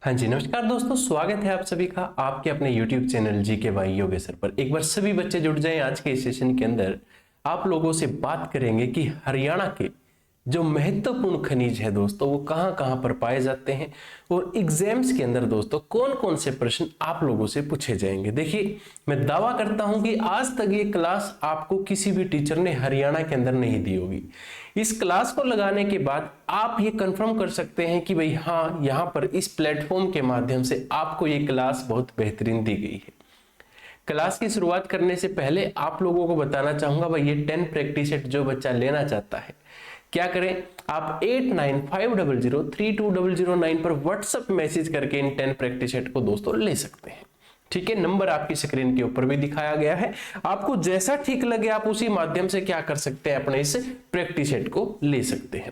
हाँ जी, नमस्कार दोस्तों, स्वागत है आप सभी का आपके अपने YouTube channel GK by Yogeshwar पर। एक बार सभी बच्चे जुट जाएं। आज के सेशन के अंदर आप लोगों से बात करेंगे कि हरियाणा के जो महत्वपूर्ण खनिज है दोस्तों वो कहां कहां पर पाए जाते हैं और एग्जाम्स के अंदर दोस्तों कौन कौन से प्रश्न आप लोगों से पूछे जाएंगे। देखिए, मैं दावा करता हूं कि आज तक ये क्लास आपको किसी भी टीचर ने हरियाणा के अंदर नहीं दी होगी। इस क्लास को लगाने के बाद आप ये कंफर्म कर सकते हैं कि भाई हाँ, यहाँ पर इस प्लेटफॉर्म के माध्यम से आपको ये क्लास बहुत बेहतरीन दी गई है। क्लास की शुरुआत करने से पहले आप लोगों को बताना चाहूंगा भाई, ये 10 प्रैक्टिस सेट जो बच्चा लेना चाहता है क्या करें, आप 8950032009 पर व्हाट्सएप मैसेज करके इन 10 प्रैक्टिस सेट को दोस्तों ले सकते हैं। ठीक है, नंबर आपकी स्क्रीन के ऊपर भी दिखाया गया है। आपको जैसा ठीक लगे आप उसी माध्यम से क्या कर सकते हैं, अपने इस प्रैक्टिस सेट को ले सकते हैं।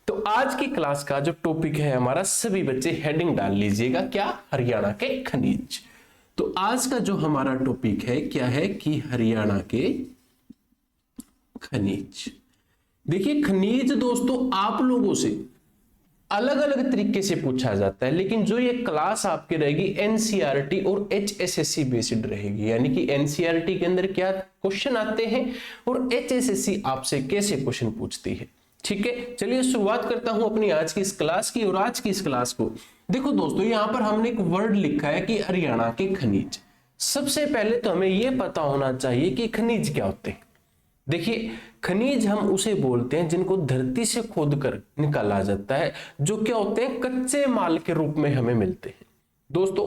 तो आज की क्लास का जो टॉपिक है हमारा, सभी बच्चे हेडिंग डाल लीजिएगा, क्या, हरियाणा के खनिज। तो आज का जो हमारा टॉपिक है क्या है कि हरियाणा के खनिज। देखिए, खनिज दोस्तों आप लोगों से अलग अलग तरीके से पूछा जाता है, लेकिन जो ये क्लास आपकी रहेगी एनसीईआरटी और एचएसएससी बेस्ड रहेगी। यानी कि एनसीईआरटी के अंदर क्या क्वेश्चन आते हैं और एचएसएससी आपसे कैसे क्वेश्चन पूछती है। ठीक है, चलिए शुरुआत करता हूं अपनी आज की इस क्लास की। और आज की इस क्लास को देखो दोस्तों, यहां पर हमने एक वर्ड लिखा है कि हरियाणा के खनिज। सबसे पहले तो हमें यह पता होना चाहिए कि खनिज क्या होते हैं। देखिए, खनिज हम उसे बोलते हैं जिनको धरती से खोदकर निकाला जाता है, जो क्या होते हैं, कच्चे माल के रूप में हमें मिलते हैं। दोस्तों,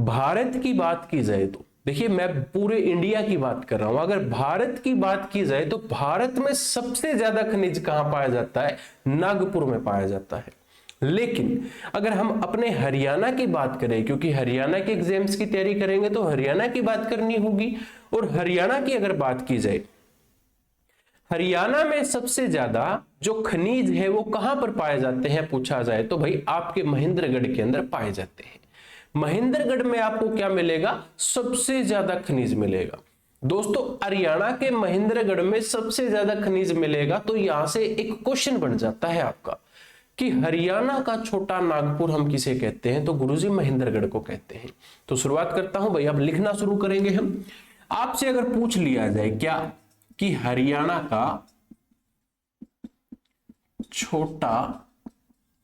भारत की बात की जाए तो देखिए, मैं पूरे इंडिया की बात कर रहा हूं। अगर भारत की बात की जाए तो भारत में सबसे ज्यादा खनिज कहां पाया जाता है, नागपुर में पाया जाता है। लेकिन अगर हम अपने हरियाणा की बात करें, क्योंकि हरियाणा के एग्जाम्स की तैयारी करेंगे तो हरियाणा की बात करनी होगी, और हरियाणा की अगर बात की जाए, हरियाणा में सबसे ज्यादा जो खनिज है वो कहां पर पाए जाते हैं पूछा जाए तो भाई आपके महेंद्रगढ़ के अंदर पाए जाते हैं। महेंद्रगढ़ में आपको क्या मिलेगा, सबसे ज्यादा खनिज मिलेगा। दोस्तों, हरियाणा के महेंद्रगढ़ में सबसे ज्यादा खनिज मिलेगा, तो यहां से एक क्वेश्चन बन जाता है आपका कि हरियाणा का छोटा नागपुर हम किसे कहते हैं, तो गुरुजी महेंद्रगढ़ को कहते हैं। तो शुरुआत करता हूं भाई, अब लिखना शुरू करेंगे हम। आपसे अगर पूछ लिया जाए क्या कि हरियाणा का छोटा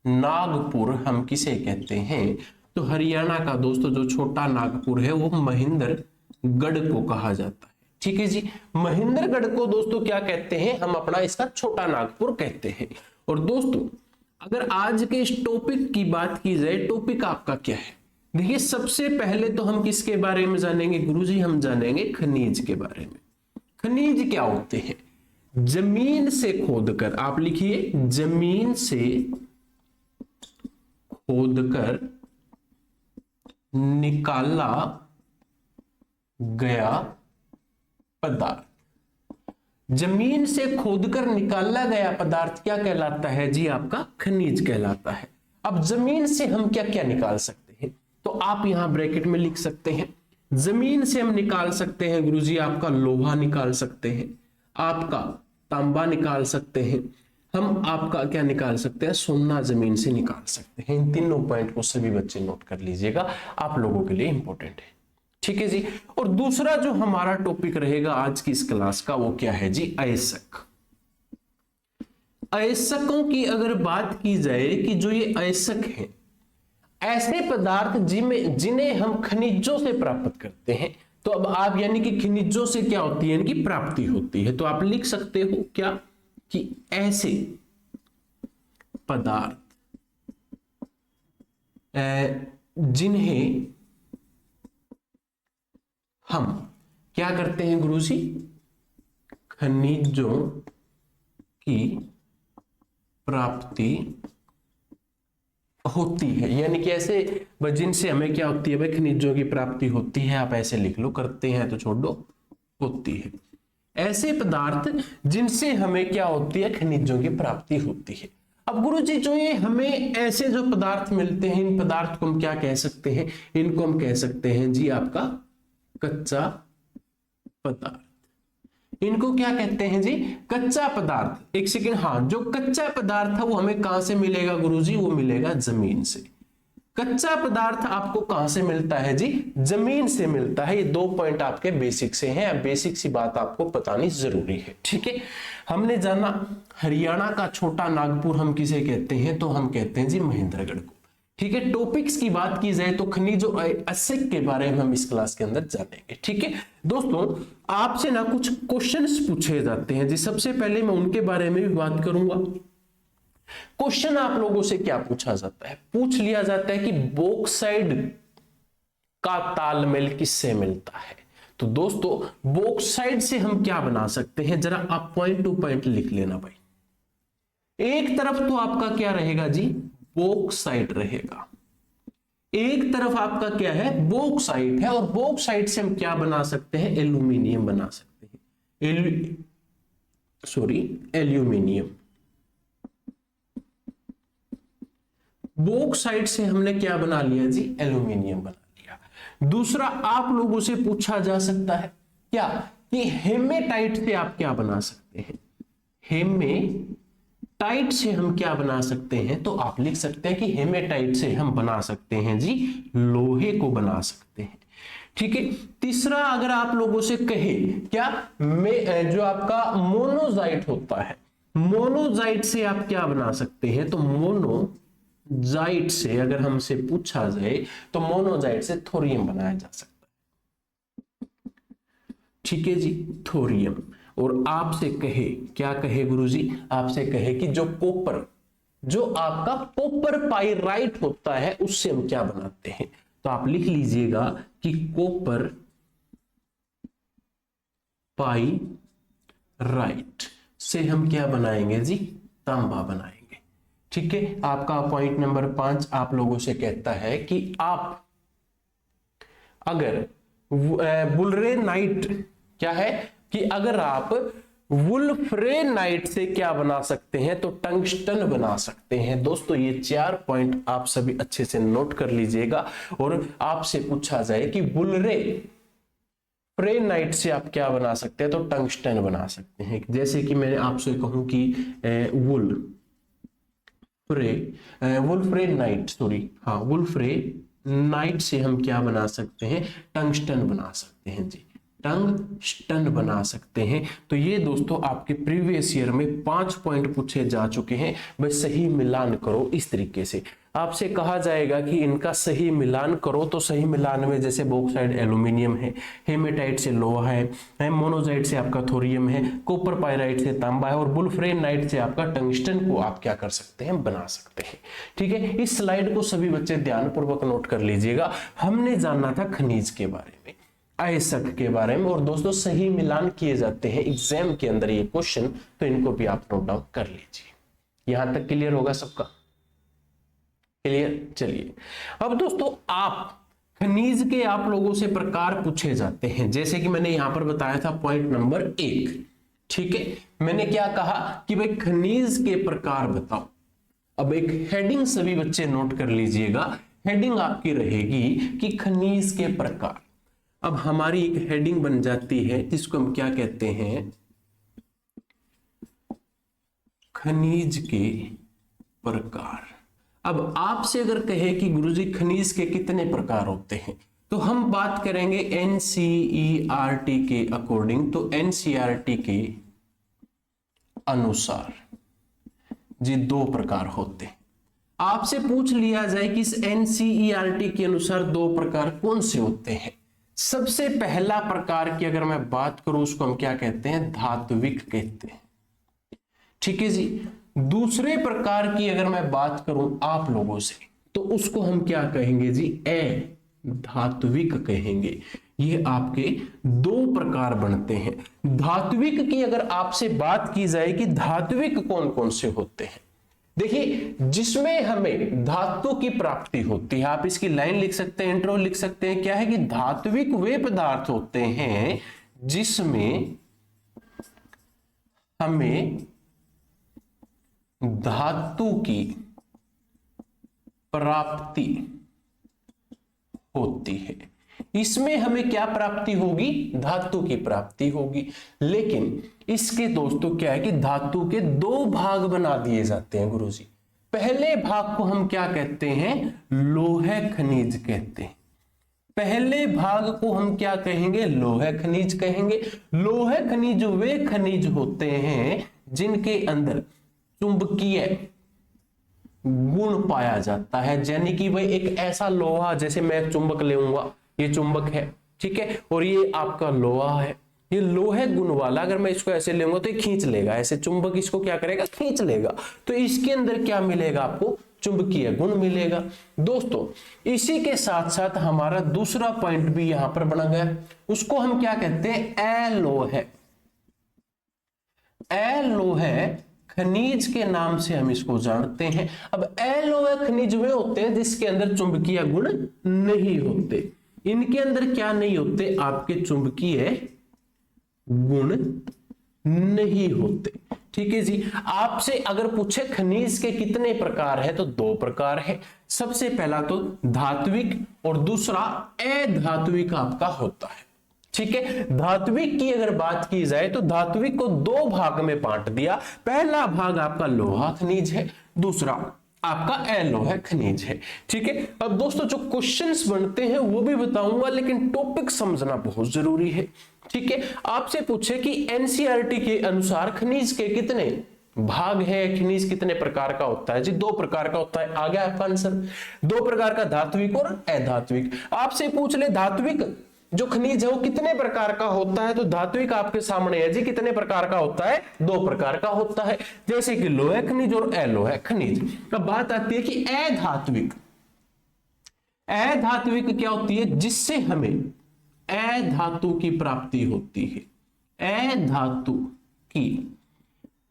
नागपुर हम किसे कहते हैं, तो हरियाणा का दोस्तों जो छोटा नागपुर है वो महेंद्रगढ़ को कहा जाता है। ठीक है जी, महेंद्रगढ़ को दोस्तों क्या कहते हैं, हम अपना इसका छोटा नागपुर कहते हैं। और दोस्तों, अगर आज के इस टॉपिक की बात की जाए, टॉपिक आपका क्या है, देखिए सबसे पहले तो हम किसके बारे में जानेंगे गुरुजी, हम जानेंगे खनिज के बारे में। खनिज क्या होते हैं, जमीन से खोदकर, आप लिखिए जमीन से खोदकर निकाला गया पदार्थ। जमीन से खोदकर निकाला गया पदार्थ क्या कहलाता है जी, आपका खनिज कहलाता है। अब जमीन से हम क्या क्या निकाल सकते हैं, तो आप यहां ब्रैकेट में लिख सकते हैं, जमीन से हम निकाल सकते हैं गुरुजी आपका लोहा निकाल सकते हैं, आपका तांबा निकाल सकते हैं, हम आपका क्या निकाल सकते हैं, सोना जमीन से निकाल सकते हैं। इन तीनों पॉइंट को सभी बच्चे नोट कर लीजिएगा, आप लोगों के लिए इंपॉर्टेंट है। ठीक है जी। और दूसरा जो हमारा टॉपिक रहेगा आज की इस क्लास का वो क्या है जी, अयस्क। अयस्कों की अगर बात की जाए कि जो ये अयस्क है, ऐसे पदार्थ जिन्हें हम खनिजों से प्राप्त करते हैं। तो अब आप यानी कि खनिजों से क्या होती है, यानी कि प्राप्ति होती है। तो आप लिख सकते हो क्या कि ऐसे पदार्थ जिन्हें हम क्या करते हैं गुरुजी, खनिजों की प्राप्ति होती है। यानी कि ऐसे जिनसे हमें क्या होती है भाई, खनिजों की प्राप्ति होती है। आप ऐसे लिख लो, करते हैं तो छोड़ दो, होती है। ऐसे पदार्थ जिनसे हमें क्या होती है, खनिजों की प्राप्ति होती है। अब गुरुजी जो ये हमें ऐसे जो पदार्थ मिलते हैं, इन पदार्थ को हम क्या कह सकते हैं, इनको हम कह सकते हैं जी आपका कच्चा पदार्थ। इनको क्या कहते हैं जी, कच्चा पदार्थ। एक सेकेंड, हाँ, जो कच्चा पदार्थ है वो हमें कहां से मिलेगा गुरुजी, वो मिलेगा जमीन से। कच्चा पदार्थ आपको कहां से मिलता है जी? जमीन से मिलता है। ये 2 पॉइंट आपके बेसिक से हैं, बेसिक सी बात आपको बतानी जरूरी है, ठीक है। हमने जाना हरियाणा का छोटा नागपुर हम किसे कहते हैं? तो हम कहते हैं जी महेंद्रगढ़ को, ठीक है। टॉपिक्स की बात की जाए तो खनिजों असिक के बारे में हम इस क्लास के अंदर जानेंगे, ठीक है दोस्तों। आपसे ना कुछ क्वेश्चंस पूछे जाते हैं जी, सबसे पहले मैं उनके बारे में भी बात करूंगा। क्वेश्चन आप लोगों से क्या पूछा जाता है? पूछ लिया जाता है कि बॉक्साइट का तालमेल किससे मिलता है? तो दोस्तों बॉक्साइट से हम क्या बना सकते हैं, जरा आप पॉइंट टू पॉइंट लिख लेना भाई। एक तरफ तो आपका क्या रहेगा जी? बॉक्साइट रहेगा, एक तरफ आपका क्या है? बॉक्साइट है, और बॉक्साइट से हम क्या बना सकते हैं? एल्यूमिनियम बना सकते हैं, एल्यूमिनियम। बॉक्साइट से हमने क्या बना लिया जी? एल्यूमिनियम बना लिया। दूसरा आप लोगों से पूछा जा सकता है क्या कि हेमेटाइट से आप क्या बना सकते हैं? हेमेटाइट से हम क्या बना सकते हैं? तो आप लिख सकते हैं कि हेमेटाइट से हम बना सकते हैं जी लोहे को बना सकते हैं, ठीक है। तीसरा अगर आप लोगों से कहे क्या में जो आपका मोनोजाइट होता है, मोनोजाइट से आप क्या बना सकते हैं? तो मोनोजाइट से अगर हमसे पूछा जाए तो मोनोजाइट से थोरियम बनाया जा सकता है, ठीक है जी, थोरियम। और आपसे कहे क्या कहे गुरुजी? आपसे कहे कि जो कॉपर, जो आपका कॉपर पाइराइट होता है उससे हम क्या बनाते हैं? तो आप लिख लीजिएगा कि कॉपर पाइराइट से हम क्या बनाएंगे जी? तांबा बनाएंगे, ठीक है। आपका पॉइंट नंबर 5 आप लोगों से कहता है कि आप अगर वुलरेनाइट क्या है कि अगर आप वुल्फ्रेनाइट से क्या बना सकते हैं? तो टंगस्टन बना सकते हैं। दोस्तों ये 4 पॉइंट आप सभी अच्छे से नोट कर लीजिएगा। और आपसे पूछा जाए कि वुल्फ्रेनाइट से आप क्या बना सकते हैं? तो टंगस्टन बना सकते हैं। जैसे कि मैंने आपसे कहूं कि वुल्फ्रेनाइट से हम क्या बना सकते हैं? टंगस्टन बना सकते हैं जी, टंगस्टन बना सकते हैं। तो ये दोस्तों आपके प्रीवियस ईयर में 5 पॉइंट पूछे जा चुके हैं। बस सही मिलान करो इस तरीके से। आपसे कहा जाएगा कि इनका सही मिलान करो, तो सही मिलान में जैसे बॉक्साइट एल्यूमिनियम है, हेमेटाइट से लोहा है, मोनोजाइट से आपका थोरियम है, कॉपर पाइराइट से तांबा है, और वुल्फ्रेनाइट से आपका टंगस्टन को आप क्या कर सकते हैं? बना सकते हैं, ठीक है। इस स्लाइड को सभी बच्चे ध्यानपूर्वक नोट कर लीजिएगा। हमने जानना था खनिज के बारे में, अयस्क के बारे में, और दोस्तों सही मिलान किए जाते हैं एग्जाम के अंदर ये क्वेश्चन, तो इनको भी आप नोट डाउन कर लीजिए। यहां तक क्लियर होगा सबका? क्लियर। चलिए अब दोस्तों आप खनिज के आप लोगों से प्रकार पूछे जाते हैं, जैसे कि मैंने यहां पर बताया था पॉइंट नंबर 1, ठीक है। मैंने क्या कहा कि भाई खनिज के प्रकार बताओ। अब एक हेडिंग सभी बच्चे नोट कर लीजिएगा। हेडिंग आपकी रहेगी कि खनिज के प्रकार। अब हमारी एक हेडिंग बन जाती है जिसको हम क्या कहते हैं? खनिज के प्रकार। अब आपसे अगर कहे कि गुरुजी खनिज के कितने प्रकार होते हैं, तो हम बात करेंगे एनसीईआरटी के अकॉर्डिंग। तो एनसीईआरटी के अनुसार जी 2 प्रकार होते हैं। आपसे पूछ लिया जाए कि इस एनसीईआरटी के अनुसार 2 प्रकार कौन से होते हैं? सबसे पहला प्रकार की अगर मैं बात करूं उसको हम क्या कहते हैं? धात्विक कहते हैं, ठीक है जी। दूसरे प्रकार की अगर मैं बात करूं आप लोगों से तो उसको हम क्या कहेंगे जी? अधात्विक कहेंगे। ये आपके 2 प्रकार बनते हैं। धात्विक की अगर आपसे बात की जाए कि धात्विक कौन कौन से होते हैं, देखिए जिसमें हमें धातु की प्राप्ति होती है, आप इसकी लाइन लिख सकते हैं, इंट्रो लिख सकते हैं। क्या है कि धात्विक वे पदार्थ होते हैं जिसमें हमें धातु की प्राप्ति होती है। इसमें हमें क्या प्राप्ति होगी? धातु की प्राप्ति होगी। लेकिन इसके दोस्तों क्या है कि धातु के 2 भाग बना दिए जाते हैं गुरुजी। पहले भाग को हम क्या कहते हैं? लौह खनिज कहते हैं। पहले भाग को हम क्या कहेंगे? लौह खनिज कहेंगे। लौह खनिज वे खनिज होते हैं जिनके अंदर चुंबकीय गुण पाया जाता है, यानी कि भाई एक ऐसा लोहा, जैसे मैं चुंबक लेऊंगा, ये चुंबक है, ठीक है, और ये आपका लोहा है, ये लोहे गुण वाला, अगर मैं इसको ऐसे लूंगा तो ये खींच लेगा, ऐसे चुंबक इसको क्या करेगा? खींच लेगा। तो इसके अंदर क्या मिलेगा आपको? चुंबकीय गुण मिलेगा। दोस्तों इसी के साथ साथ हमारा दूसरा पॉइंट भी यहां पर बना गया, उसको हम क्या कहते हैं? अलोह। अलोह खनिज के नाम से हम इसको जानते हैं। अब अलोह खनिज वे होते हैं जिसके अंदर चुंबकीय गुण नहीं होते। इनके अंदर क्या नहीं होते? आपके चुंबकीय गुण नहीं होते। ठीक है जी। आपसे अगर पूछे खनिज के कितने प्रकार है, तो 2 प्रकार है। सबसे पहला तो धात्विक और दूसरा अधात्विक आपका होता है। ठीक है। धात्विक की अगर बात की जाए तो धात्विक को 2 भाग में बांट दिया। पहला भाग आपका लोहा खनिज है, दूसरा आपका अलोह खनिज है। ठीक है। अब दोस्तों जो क्वेश्चंस बनते हैं वो भी बताऊंगा, लेकिन टॉपिक समझना बहुत जरूरी है। ठीक है। आपसे पूछे कि एनसीईआरटी के अनुसार खनिज के कितने भाग है, खनिज कितने प्रकार का होता है? जी 2 प्रकार का होता है। आ गया आपका आंसर। 2 प्रकार का, धात्विक और अधात्विक। आपसे पूछ ले धात्विक जो खनिज है वो कितने प्रकार का होता है, तो धात्विक आपके सामने है जी। कितने प्रकार का होता है? 2 प्रकार का होता है, जैसे कि लोह खनिज और अलोह खनिज। अब बात आती है कि अधात्विक। अधात्विक क्या होती है? जिससे हमें अधातु की प्राप्ति होती है। अधातु की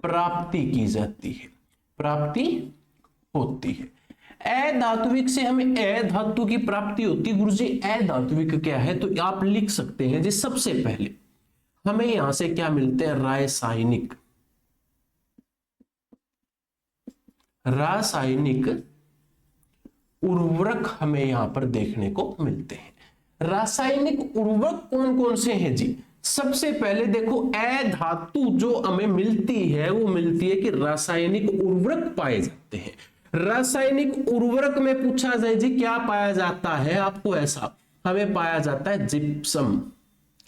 प्राप्ति की जाती है, प्राप्ति होती है। अधात्विक से हमें अधातु की प्राप्ति होती है। गुरुजी अधात्विक क्या है? तो आप लिख सकते हैं जी, सबसे पहले हमें यहां से क्या मिलते हैं? रासायनिक उर्वरक हमें यहां पर देखने को मिलते हैं। रासायनिक उर्वरक कौन कौन से हैं जी? सबसे पहले देखो, अधातु जो हमें मिलती है वो मिलती है कि रासायनिक उर्वरक पाए जाते हैं। रासायनिक उर्वरक में पूछा जाए जी क्या पाया जाता है आपको, ऐसा हमें पाया जाता है जिप्सम।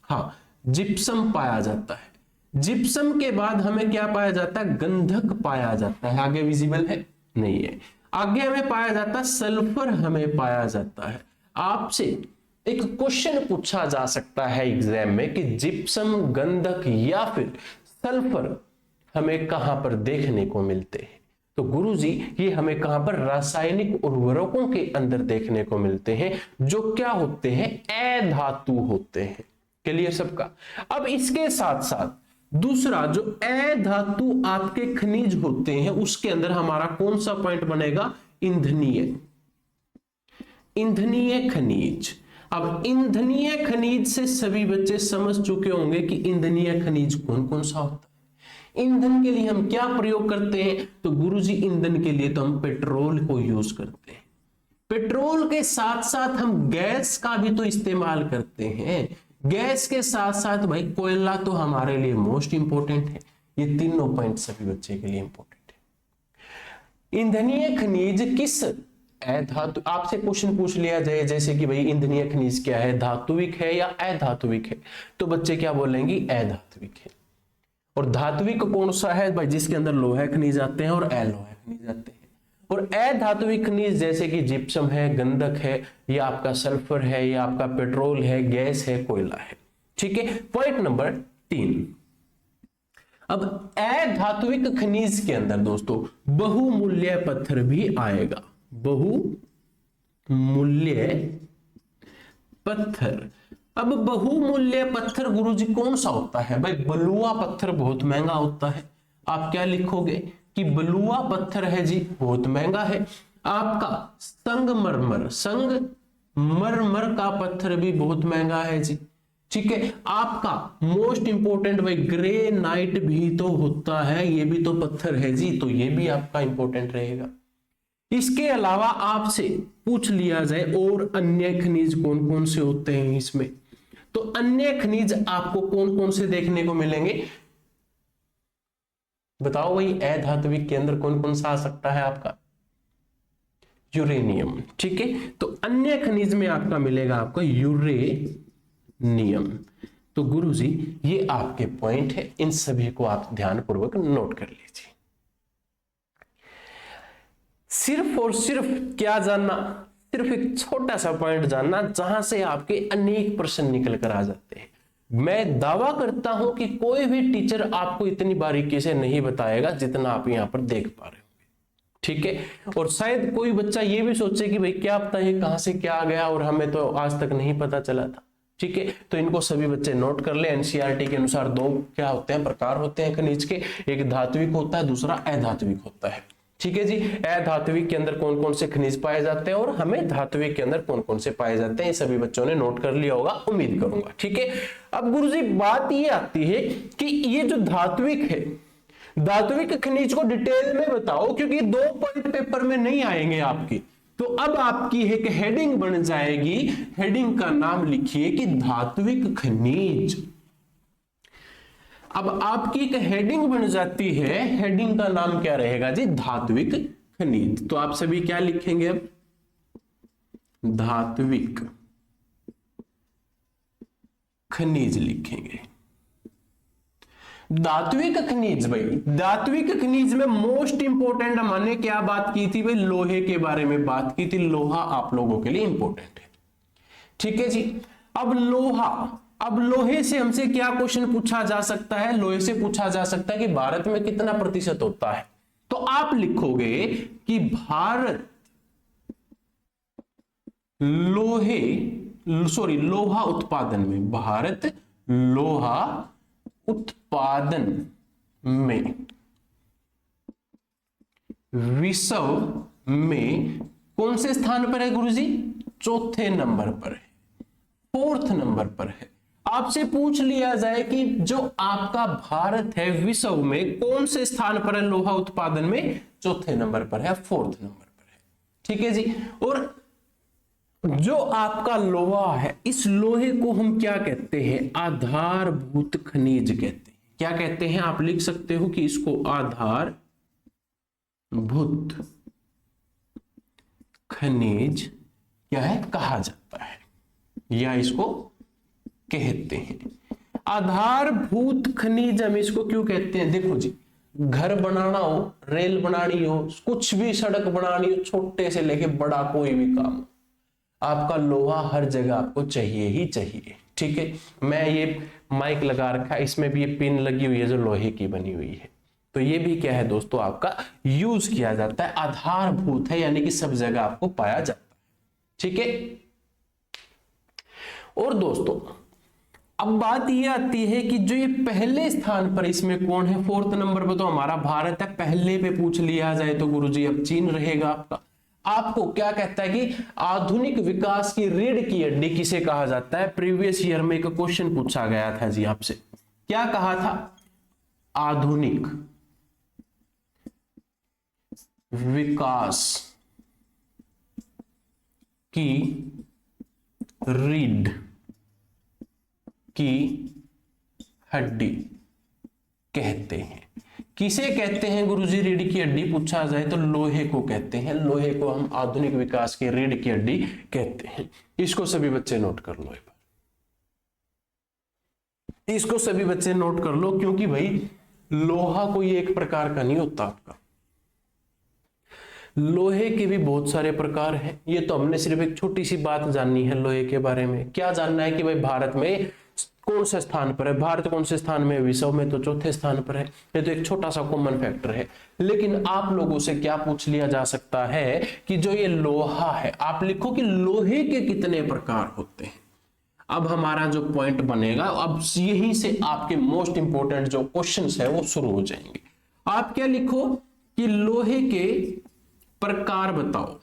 हाँ, जिप्सम पाया जाता है। जिप्सम के बाद हमें क्या पाया जाता है? गंधक पाया जाता है। आगे विजिबल है? नहीं है। आगे हमें पाया जाता है सल्फर, हमें पाया जाता है। आपसे एक क्वेश्चन पूछा जा सकता है एग्जाम में कि जिप्सम, गंधक या फिर सल्फर हमें कहां पर देखने को मिलते हैं? तो गुरुजी ये हमें कहां पर? रासायनिक उर्वरकों के अंदर देखने को मिलते हैं, जो क्या होते हैं? अधातु होते हैं। क्लियर सबका? अब इसके साथ साथ दूसरा जो अधातु आपके खनिज होते हैं उसके अंदर हमारा कौन सा पॉइंट बनेगा? ईंधनीय। ईंधनीय खनिज। अब ईंधनीय खनिज से सभी बच्चे समझ चुके होंगे कि ईंधनीय खनिज कौन कौन सा होता है। ईंधन के लिए हम क्या प्रयोग करते हैं? तो गुरुजी ईंधन के लिए तो हम पेट्रोल को यूज करते हैं। पेट्रोल के साथ साथ हम गैस का भी तो इस्तेमाल करते हैं। गैस के साथ साथ भाई कोयला तो हमारे लिए मोस्ट इंपोर्टेंट है। ये तीनों पॉइंट सभी बच्चे के लिए इंपोर्टेंट है। ईंधनीय खनिज किस अधातु, आपसे क्वेश्चन पूछ लिया जाए जैसे कि भाई ईंधनीय खनिज क्या है, धात्विक है या अधात्विक है, तो बच्चे क्या बोलेंगे? अधात्विक है। और धात्विक कौन सा है भाई? जिसके अंदर लोह खनिज आते हैं और अलोह खनिज आते हैं। और अधात्विक खनिज जैसे कि जिप्सम है, गंधक है, या आपका सल्फर है, या आपका पेट्रोल है, गैस है, कोयला है। ठीक है। Point number 3। अब अधात्विक खनिज के अंदर दोस्तों बहुमूल्य पत्थर भी आएगा। बहुमूल्य पत्थर। अब बहुमूल्य पत्थर गुरुजी कौन सा होता है? भाई बलुआ पत्थर बहुत महंगा होता है। आप क्या लिखोगे कि बलुआ पत्थर है जी, बहुत महंगा है। आपका संगमरमर, संगमरमर का पत्थर भी बहुत महंगा है जी। ठीक है। आपका मोस्ट इंपोर्टेंट भाई ग्रेनाइट भी तो होता है, ये भी तो पत्थर है जी, तो ये भी आपका इंपोर्टेंट रहेगा। इसके अलावा आपसे पूछ लिया जाए और अन्य खनिज कौन कौन से होते हैं इसमें, तो अन्य खनिज आपको कौन कौन से देखने को मिलेंगे? बताओ भाई, अधात्विक के अंदर कौन कौन सा आ सकता है आपका? यूरेनियम। ठीक है, तो अन्य खनिज में आपका मिलेगा आपको यूरेनियम। तो गुरुजी ये आपके पॉइंट है, इन सभी को आप ध्यानपूर्वक नोट कर लीजिए। सिर्फ और सिर्फ क्या जानना, सिर्फ एक छोटा सा पॉइंट जानना जहां से आपके अनेक प्रश्न निकल कर आ जाते हैं। मैं दावा करता हूं कि कोई भी टीचर आपको इतनी बारीकी से नहीं बताएगा जितना आप यहां पर देख पा रहे होंगे। ठीक है, और शायद कोई बच्चा ये भी सोचे कि भाई क्या पता है कहां से क्या आ गया और हमें तो आज तक नहीं पता चला था। ठीक है, तो इनको सभी बच्चे नोट कर ले। एनसीईआरटी के अनुसार दो क्या होते हैं, प्रकार होते हैं खनिज के, एक धात्विक होता है, दूसरा अधात्विक होता है। ठीक है जी, अधात्विक के अंदर कौन कौन से खनिज पाए जाते हैं और हमें धात्विक के अंदर कौन कौन से पाए जाते हैं, ये सभी बच्चों ने नोट कर लिया होगा, उम्मीद करूंगा। ठीक है, अब गुरुजी बात ये आती है कि ये जो धात्विक है, धात्विक खनिज को डिटेल में बताओ, क्योंकि 2 पॉइंट पेपर में नहीं आएंगे आपकी। तो अब आपकी एक हेडिंग बन जाएगी, हेडिंग का नाम लिखिए कि धात्विक खनिज। अब आपकी एक हेडिंग बन जाती है, हेडिंग का नाम क्या रहेगा जी, धात्विक खनिज। तो आप सभी क्या लिखेंगे अब, धात्विक खनिज लिखेंगे। धात्विक खनिज, भाई धात्विक खनिज में मोस्ट इंपोर्टेंट हमने क्या बात की थी भाई, लोहे के बारे में बात की थी। लोहा आप लोगों के लिए इंपोर्टेंट है। ठीक है जी, अब लोहा, अब लोहे से हमसे क्या क्वेश्चन पूछा जा सकता है, लोहे से पूछा जा सकता है कि भारत में कितना प्रतिशत होता है। तो आप लिखोगे कि भारत लोहा उत्पादन में, भारत लोहा उत्पादन में विश्व में कौन से स्थान पर है गुरुजी, चौथे नंबर पर है, 4th नंबर पर है। आपसे पूछ लिया जाए कि जो आपका भारत है विश्व में कौन से स्थान पर है लोहा उत्पादन में, चौथे नंबर पर है, 4th नंबर पर है। ठीक है जी, और जो आपका लोहा है, इस लोहे को हम क्या कहते हैं, आधारभूत खनिज कहते हैं। क्या कहते हैं, आप लिख सकते हो कि इसको आधारभूत खनिज क्या है कहा जाता है, या इसको कहते हैं आधारभूत खनिज। हम इसको क्यों कहते हैं, देखो जी, घर बनाना हो, रेल बनानी हो, कुछ भी सड़क बनानी हो, छोटे से लेके बड़ा कोई भी काम, आपका लोहा हर जगह आपको चाहिए ही चाहिए। ठीक है, मैं ये माइक लगा रखा है, इसमें भी ये पिन लगी हुई है जो लोहे की बनी हुई है। तो ये भी क्या है दोस्तों, आपका यूज किया जाता है, आधारभूत है, यानी कि सब जगह आपको पाया जाता है। ठीक है, और दोस्तों अब बात ये आती है कि जो ये पहले स्थान पर इसमें कौन है, 4th नंबर पर तो हमारा भारत है। पहले पे पूछ लिया जाए तो गुरुजी अब चीन रहेगा आपका। आपको क्या कहता है कि आधुनिक विकास की रीढ़ की हड्डी किसे कहा जाता है, प्रीवियस ईयर में एक क्वेश्चन पूछा गया था जी आपसे, क्या कहा था, आधुनिक विकास की रीढ़ की हड्डी कहते हैं। किसे कहते हैं गुरुजी रीढ़ की हड्डी, पूछा जाए तो लोहे को कहते हैं। लोहे को हम आधुनिक विकास की रीढ़ की हड्डी कहते हैं। इसको सभी बच्चे नोट कर लो, इसको सभी बच्चे नोट कर लो, क्योंकि भाई लोहा कोई एक प्रकार का नहीं होता आपका, लोहे के भी बहुत सारे प्रकार हैं। ये तो हमने सिर्फ एक छोटी सी बात जाननी है लोहे के बारे में। क्या जानना है कि भाई भारत में कौन से स्थान पर है, भारत कौन से स्थान में, विश्व में तो चौथे स्थान पर है। ये तो एक छोटा सा कॉमन फैक्टर है। लेकिन आप लोगों से क्या पूछ लिया जा सकता है कि जो ये लोहा है, आप लिखो कि लोहे के कितने प्रकार होते हैं। अब हमारा जो पॉइंट बनेगा, अब यहीं से आपके मोस्ट इंपोर्टेंट जो क्वेश्चंस है वो शुरू हो जाएंगे। आप क्या लिखो कि लोहे के प्रकार बताओ।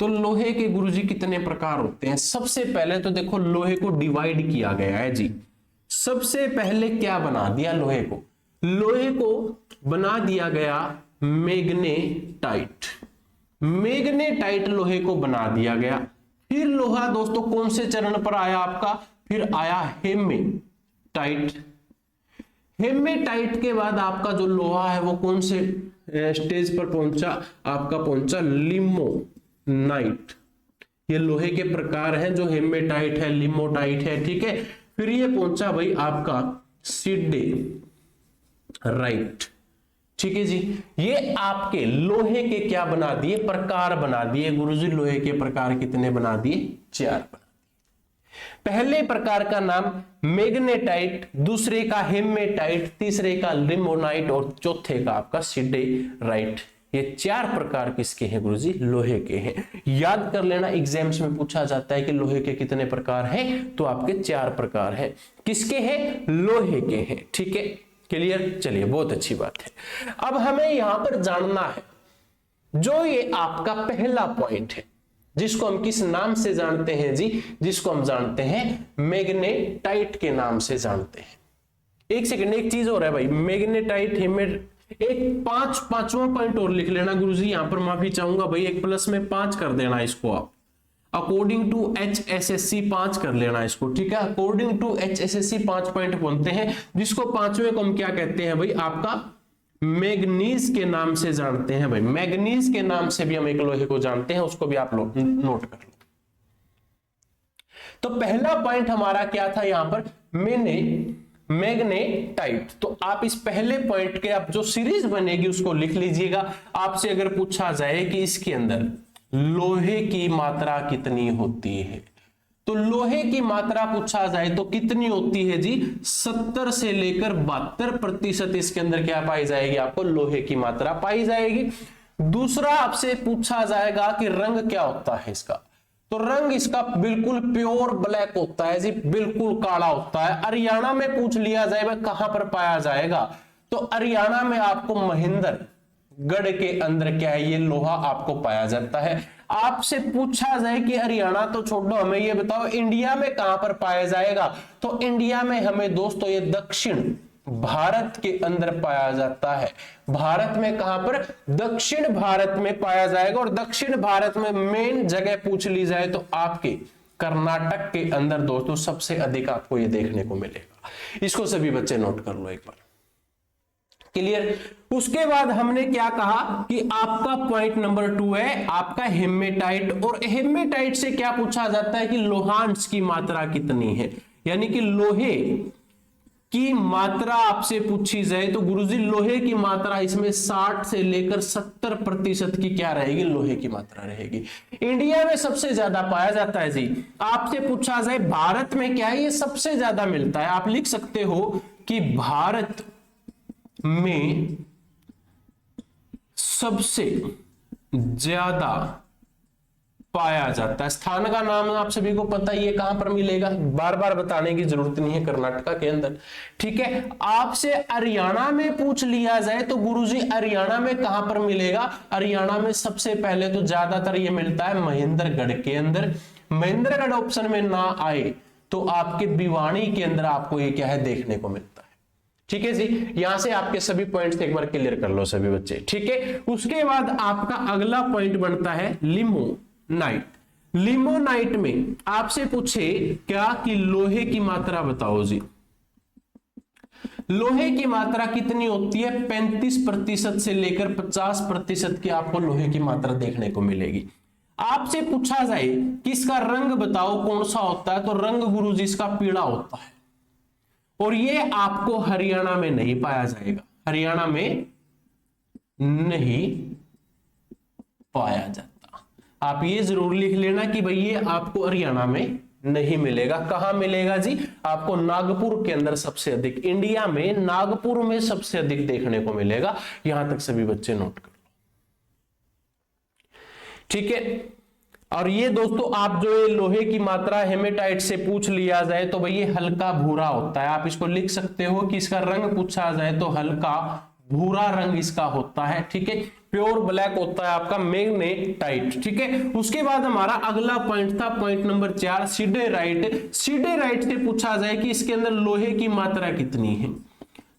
तो लोहे के गुरुजी कितने प्रकार होते हैं। सबसे पहले तो देखो लोहे को डिवाइड किया गया है जी। सबसे पहले क्या बना दिया, लोहे को बना दिया गया मैग्नेटाइट। मैग्नेटाइट लोहे को बना दिया गया। फिर लोहा दोस्तों कौन से चरण पर आया आपका, फिर आया हेमेटाइट। हेमेटाइट के बाद आपका जो लोहा है वो कौन से स्टेज पर पहुंचा, आपका पहुंचा लिमोनाइट। ये लोहे के प्रकार हैं जो हेमेटाइट है, लिमोटाइट है, ठीक है। फिर ये पहुंचा भाई आपका सिडेराइट, ठीक है जी। ये आपके लोहे के क्या बना दिए, प्रकार बना दिए गुरुजी। लोहे के प्रकार कितने बना दिए, 4 बना दिए। पहले प्रकार का नाम मैग्नेटाइट, दूसरे का हेमेटाइट, तीसरे का लिमोनाइट और चौथे का आपका सिडेराइट। ये 4 प्रकार किसके हैं गुरुजी, लोहे के हैं। याद कर लेना, एग्जाम्स में पूछा जाता है कि लोहे के कितने प्रकार हैं, तो आपके 4 प्रकार हैं। किसके हैं, लोहे के हैं, ठीक है। क्लियर, चलिए बहुत अच्छी बात है। अब हमें यहां पर जानना है, जो ये आपका पहला पॉइंट है, जिसको हम किस नाम से जानते हैं जी, जिसको हम जानते हैं मैग्नेटाइट के नाम से जानते हैं। एक सेकंड, एक चीज हो रहा है भाई, मैग्नेटाइट, एक पांचवा पॉइंट और लिख लेना गुरुजी। यहां पर माफी चाहूंगा भाई, एक प्लस में 5 कर देना इसको आप। अकॉर्डिंग टू HSSC 5 कर लेना इसको, ठीक है। अकॉर्डिंग टू HSSC 5 पॉइंट बोलते हैं, जिसको 5वें को हम क्या कहते हैं भाई, आपका मैग्नीज के नाम से जानते हैं भाई। मैग्नीज के नाम से भी हम एक लोहे को जानते हैं, उसको भी आप लोग नोट कर लो। तो पहला पॉइंट हमारा क्या था यहां पर, मैग्नेटाइट। तो आप इस पहले पॉइंट के आप जो सीरीज बनेगी उसको लिख लीजिएगा। आपसे अगर पूछा जाए कि इसके अंदर लोहे की मात्रा कितनी होती है, तो लोहे की मात्रा पूछा जाए तो कितनी होती है जी, 70 से लेकर 72% इसके अंदर क्या पाई जाएगी, आपको लोहे की मात्रा पाई जाएगी। दूसरा आपसे पूछा जाएगा कि रंग क्या होता है इसका, तो रंग इसका बिल्कुल प्योर ब्लैक होता है जी, बिल्कुल काला होता है। हरियाणा में पूछ लिया जाए वह कहां पर पाया जाएगा, तो हरियाणा में आपको महेंद्र गढ़ के अंदर क्या है, ये लोहा आपको पाया जाता है। आपसे पूछा जाए कि हरियाणा तो छोड़ो, हमें ये बताओ इंडिया में कहां पर पाया जाएगा, तो इंडिया में हमें दोस्तों ये दक्षिण भारत के अंदर पाया जाता है। भारत में कहां पर, दक्षिण भारत में पाया जाएगा। और दक्षिण भारत में मेन जगह पूछ ली जाए तो आपके कर्नाटक के अंदर दोस्तों सबसे अधिक आपको ये देखने को मिलेगा। इसको सभी बच्चे नोट कर लो एक बार। क्लियर। उसके बाद हमने क्या कहा कि आपका पॉइंट नंबर 2 है आपका हेमेटाइट। और हेमेटाइट से क्या पूछा जाता है कि लोहांश की मात्रा कितनी है, यानी कि लोहे की मात्रा आपसे पूछी जाए तो गुरुजी लोहे की मात्रा इसमें 60 से लेकर 70% की क्या रहेगी, लोहे की मात्रा रहेगी। इंडिया में सबसे ज्यादा पाया जाता है जी। आपसे पूछा जाए भारत में क्या है, ये सबसे ज्यादा मिलता है। आप लिख सकते हो कि भारत में सबसे ज्यादा पाया जाता है। स्थान का नाम आप सभी को पता ही है, कहां पर मिलेगा, बार बार बताने की जरूरत नहीं है, कर्नाटका के अंदर, ठीक है। आपसे हरियाणा में पूछ लिया जाए तो गुरुजी हरियाणा में कहां पर मिलेगा, हरियाणा में सबसे पहले तो ज्यादातर ये मिलता है महेंद्रगढ़ के अंदर। महेंद्रगढ़ ऑप्शन में ना आए तो आपके भिवानी के अंदर आपको ये क्या है, देखने को मिलता है। ठीक है जी, यहां से आपके सभी पॉइंट्स एक बार क्लियर कर लो सभी बच्चे, ठीक है। उसके बाद आपका अगला पॉइंट बनता है लिमोनाइट। लिमोनाइट में आपसे पूछे क्या कि लोहे की मात्रा बताओ जी। लोहे की मात्रा कितनी होती है, 35% से लेकर 50% की आपको लोहे की मात्रा देखने को मिलेगी। आपसे पूछा जाए कि इसका रंग बताओ कौन सा होता है, तो रंग गुरुजी इसका पीला होता है। और ये आपको हरियाणा में नहीं पाया जाएगा, हरियाणा में नहीं पाया जाता। आप ये जरूर लिख लेना कि भाई ये आपको हरियाणा में नहीं मिलेगा। कहां मिलेगा जी, आपको नागपुर के अंदर सबसे अधिक, इंडिया में नागपुर में सबसे अधिक देखने को मिलेगा। यहां तक सभी बच्चे नोट कर लो, ठीक है। और ये दोस्तों आप जो ये लोहे की मात्रा हेमेटाइट से पूछ लिया जाए तो भाई ये हल्का भूरा होता है। आप इसको लिख सकते हो कि इसका रंग पूछा जाए तो हल्का भूरा रंग इसका होता है, ठीक है। प्योर ब्लैक होता है आपका मैग्नेटाइट, ठीक है। उसके बाद हमारा अगला पॉइंट था पॉइंट नंबर 4 सिडेराइट। सिडेराइट से पूछा जाए कि इसके अंदर लोहे की मात्रा कितनी है।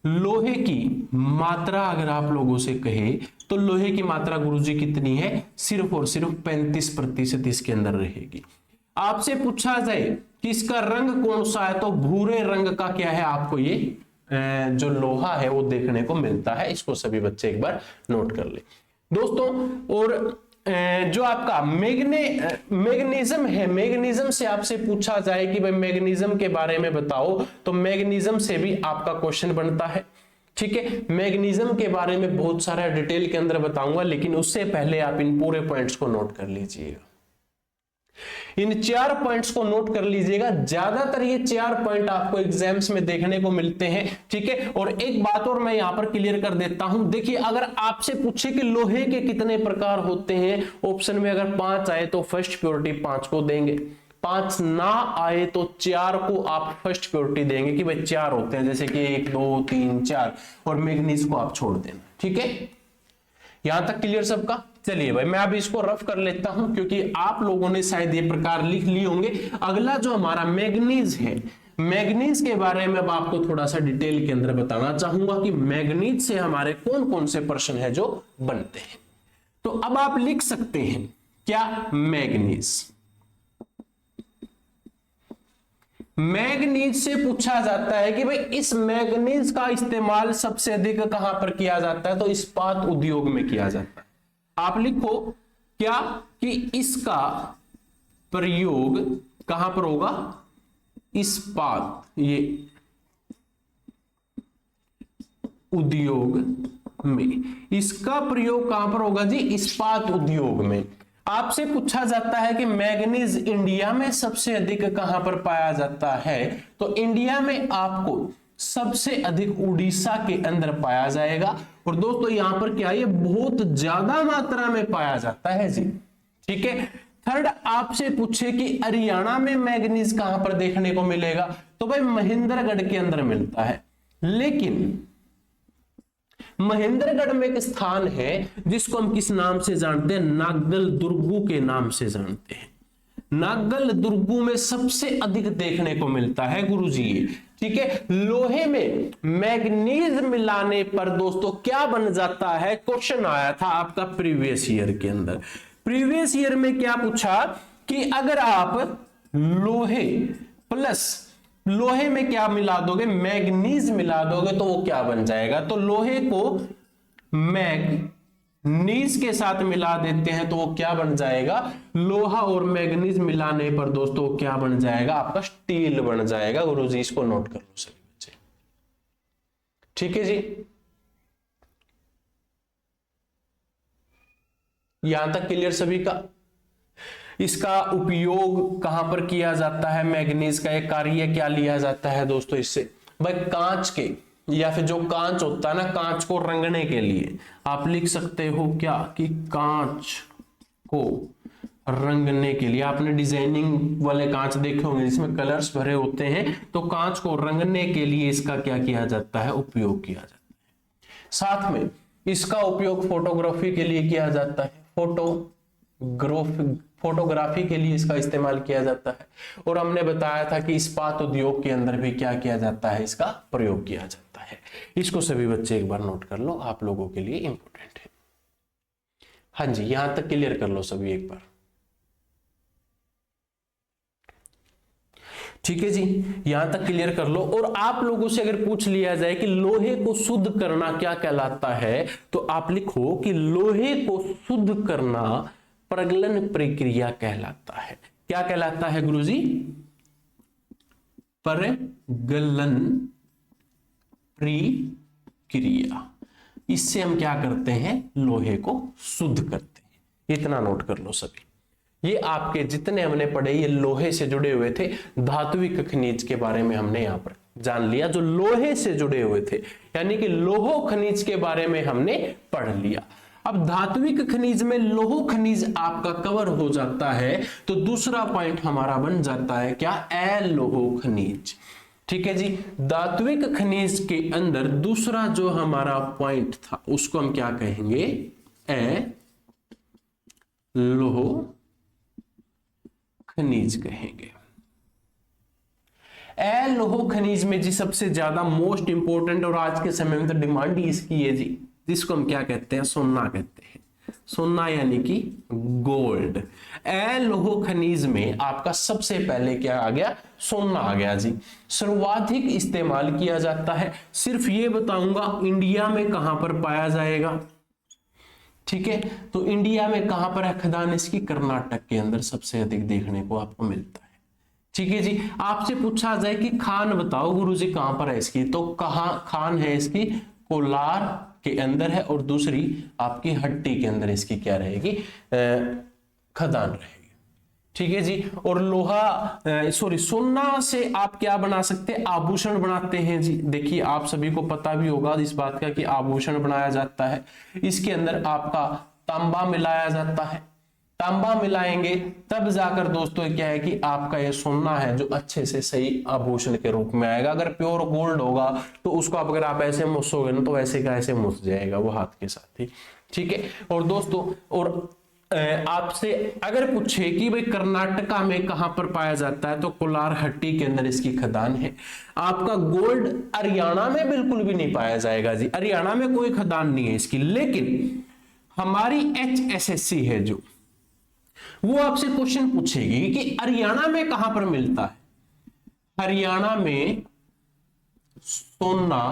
लोहे की मात्रा अगर आप लोगों से कहे तो लोहे की मात्रा गुरुजी कितनी है, सिर्फ और सिर्फ 35% इसके अंदर रहेगी। आपसे पूछा जाए कि इसका रंग कौन सा है, तो भूरे रंग का क्या है आपको ये जो लोहा है वो देखने को मिलता है। इसको सभी बच्चे एक बार नोट कर ले दोस्तों। और जो आपका मैग्नीशियम है, मैग्नीशियम से आपसे पूछा जाए कि भाई मैग्नीशियम के बारे में बताओ, तो मैग्नीशियम से भी आपका क्वेश्चन बनता है। ठीक है, मैग्नीशियम के बारे में बहुत सारा डिटेल के अंदर बताऊंगा, लेकिन उससे पहले आप इन पूरे पॉइंट्स को नोट कर लीजिएगा। इन 4 पॉइंट्स को नोट कर लीजिएगा। ज्यादातर ये 4 पॉइंट आपको एग्जाम्स में देखने को मिलते हैं। ठीक है, और एक बात और मैं यहां पर क्लियर कर देता हूं। देखिए, अगर आपसे पूछे कि लोहे के कितने प्रकार होते हैं, ऑप्शन में अगर 5 आए तो फर्स्ट प्योरिटी 5 को देंगे, 5 ना आए तो 4 को आप फर्स्ट प्योरिटी देंगे कि भाई 4 होते हैं, जैसे कि 1 2 3 4, और मैग्नीज को आप छोड़ देना। ठीक है, यहां तक क्लियर सबका। चलिए भाई, मैं अब इसको रफ कर लेता हूं, क्योंकि आप लोगों ने शायद ये प्रकार लिख लिए होंगे। अगला जो हमारा मैग्नीज है, मैग्नीज के बारे में अब आपको थोड़ा सा डिटेल के अंदर बताना चाहूंगा कि मैग्नीज से हमारे कौन कौन से प्रश्न है जो बनते हैं। तो अब आप लिख सकते हैं क्या, मैग्नीज, मैग्नीज से पूछा जाता है कि भाई इस मैग्नीज का इस्तेमाल सबसे अधिक कहां पर किया जाता है, तो इस्पात उद्योग में किया जाता है। आप लिखो क्या कि इसका प्रयोग कहां पर होगा, इस्पात, ये उद्योग में, इसका प्रयोग कहां पर होगा जी, इस्पात उद्योग में। आपसे पूछा जाता है कि मैग्नीज इंडिया में सबसे अधिक कहां पर पाया जाता है, तो इंडिया में आपको सबसे अधिक उड़ीसा के अंदर पाया जाएगा। और दोस्तों यहां पर क्या है, ये बहुत ज्यादा मात्रा में पाया जाता है जी। ठीक है, थर्ड आपसे पूछे कि हरियाणा में मैग्नीज कहां पर देखने को मिलेगा, तो भाई महेंद्रगढ़ के अंदर मिलता है। लेकिन महेंद्रगढ़ में एक स्थान है जिसको हम किस नाम से जानते हैं, नागल दुर्गु के नाम से जानते हैं। नागल दुर्गु में सबसे अधिक देखने को मिलता है गुरुजी। ठीक है, लोहे में मैग्नीज मिलाने पर दोस्तों क्या बन जाता है, क्वेश्चन आया था आपका प्रीवियस ईयर के अंदर। प्रीवियस ईयर में क्या पूछा कि अगर आप लोहे प्लस लोहे में क्या मिला दोगे, मैग्नीज मिला दोगे, तो वो क्या बन जाएगा, तो लोहे को मैग्नीज के साथ मिला देते हैं तो वो क्या बन जाएगा, लोहा और मैग्नीज मिलाने पर दोस्तों क्या बन जाएगा, आपका स्टील बन जाएगा। गुरुजी इसको नोट कर लो सभी बच्चे। ठीक है जी, यहां तक क्लियर सभी का। इसका उपयोग कहां पर किया जाता है, मैग्नीज का एक कार्य क्या लिया जाता है दोस्तों इससे, भाई कांच के, या फिर जो कांच होता है ना, कांच को रंगने के लिए आप लिख सकते हो क्या कि कांच को रंगने के लिए। आपने डिजाइनिंग वाले कांच देखे होंगे जिसमें कलर्स भरे होते हैं, तो कांच को रंगने के लिए इसका क्या किया जाता है, उपयोग किया जाता है। साथ में इसका उपयोग फोटोग्राफी के लिए किया जाता है, फोटोग्राफी के लिए इसका इस्तेमाल किया जाता है। और हमने बताया था कि इस्पात उद्योग के अंदर भी क्या किया जाता है, इसका प्रयोग किया जाता है। इसको सभी बच्चे एक बार नोट कर लो, आप लोगों के लिए इंपॉर्टेंट है। हाँ जी, यहां तक क्लियर कर लो सभी एक बार। ठीक है जी, यहां तक क्लियर कर लो। और आप लोगों से अगर पूछ लिया जाए कि लोहे को शुद्ध करना क्या कहलाता है, तो आप लिखो कि लोहे को शुद्ध करना प्रगलन प्रक्रिया कहलाता है। क्या कहलाता है गुरुजी, प्रगलन प्रक्रिया। इससे हम क्या करते हैं, लोहे को शुद्ध करते हैं। इतना नोट कर लो सभी। ये आपके जितने हमने पढ़े ये लोहे से जुड़े हुए थे। धात्विक खनिज के बारे में हमने यहां पर जान लिया, जो लोहे से जुड़े हुए थे, यानी कि लोहो खनिज के बारे में हमने पढ़ लिया। अब धात्विक खनिज में लोहो खनिज आपका कवर हो जाता है, तो दूसरा पॉइंट हमारा बन जाता है क्या, अलोहो खनिज। ठीक है जी, धात्विक खनिज के अंदर दूसरा जो हमारा पॉइंट था उसको हम क्या कहेंगे, अलोहो खनिज कहेंगे। अलोहो खनिज में जी सबसे ज्यादा मोस्ट इंपोर्टेंट और आज के समय में तो डिमांड ही इसकी है जी, जिसको हम क्या कहते हैं, सोना कहते हैं। सोना यानी कि गोल्ड। अलोह खनिज में आपका सबसे पहले क्या आ गया, सोना आ गया जी। सर्वाधिक इस्तेमाल किया जाता है, सिर्फ ये बताऊंगा इंडिया में कहां पर पाया जाएगा, ठीक है। तो इंडिया में कहां पर है खदान इसकी, कर्नाटक के अंदर सबसे अधिक देखने को आपको मिलता है, ठीक है जी। आपसे पूछा जाए कि खान बताओ गुरुजी कहां पर है इसकी, तो कहां खान है इसकी, कोलार के अंदर है, और दूसरी आपकी हट्टी के अंदर इसकी क्या रहेगी, खदान रहेगी, ठीक है जी। और लोहा सॉरी सोना से आप क्या बना सकते हैं, आभूषण बनाते हैं जी। देखिए आप सभी को पता भी होगा इस बात का कि आभूषण बनाया जाता है, इसके अंदर आपका तांबा मिलाया जाता है, तांबा मिलाएंगे तब जाकर दोस्तों क्या है कि आपका ये सोना है जो अच्छे से सही आभूषण के रूप में आएगा। अगर प्योर गोल्ड होगा तो उसको अगर आप ऐसे मुसोगे ना तो ऐसे का ऐसे मुस जाएगा वो हाथ के साथ ही, ठीक है। और दोस्तों और आपसे अगर पूछे कि भाई कर्नाटका में कहां पर पाया जाता है, तो कोलार हट्टी के अंदर इसकी खदान है। आपका गोल्ड हरियाणा में बिल्कुल भी नहीं पाया जाएगा जी, हरियाणा में कोई खदान नहीं है इसकी। लेकिन हमारी HSSC है जो, वो आपसे क्वेश्चन पूछेगी कि हरियाणा में कहां पर मिलता है, हरियाणा में सोना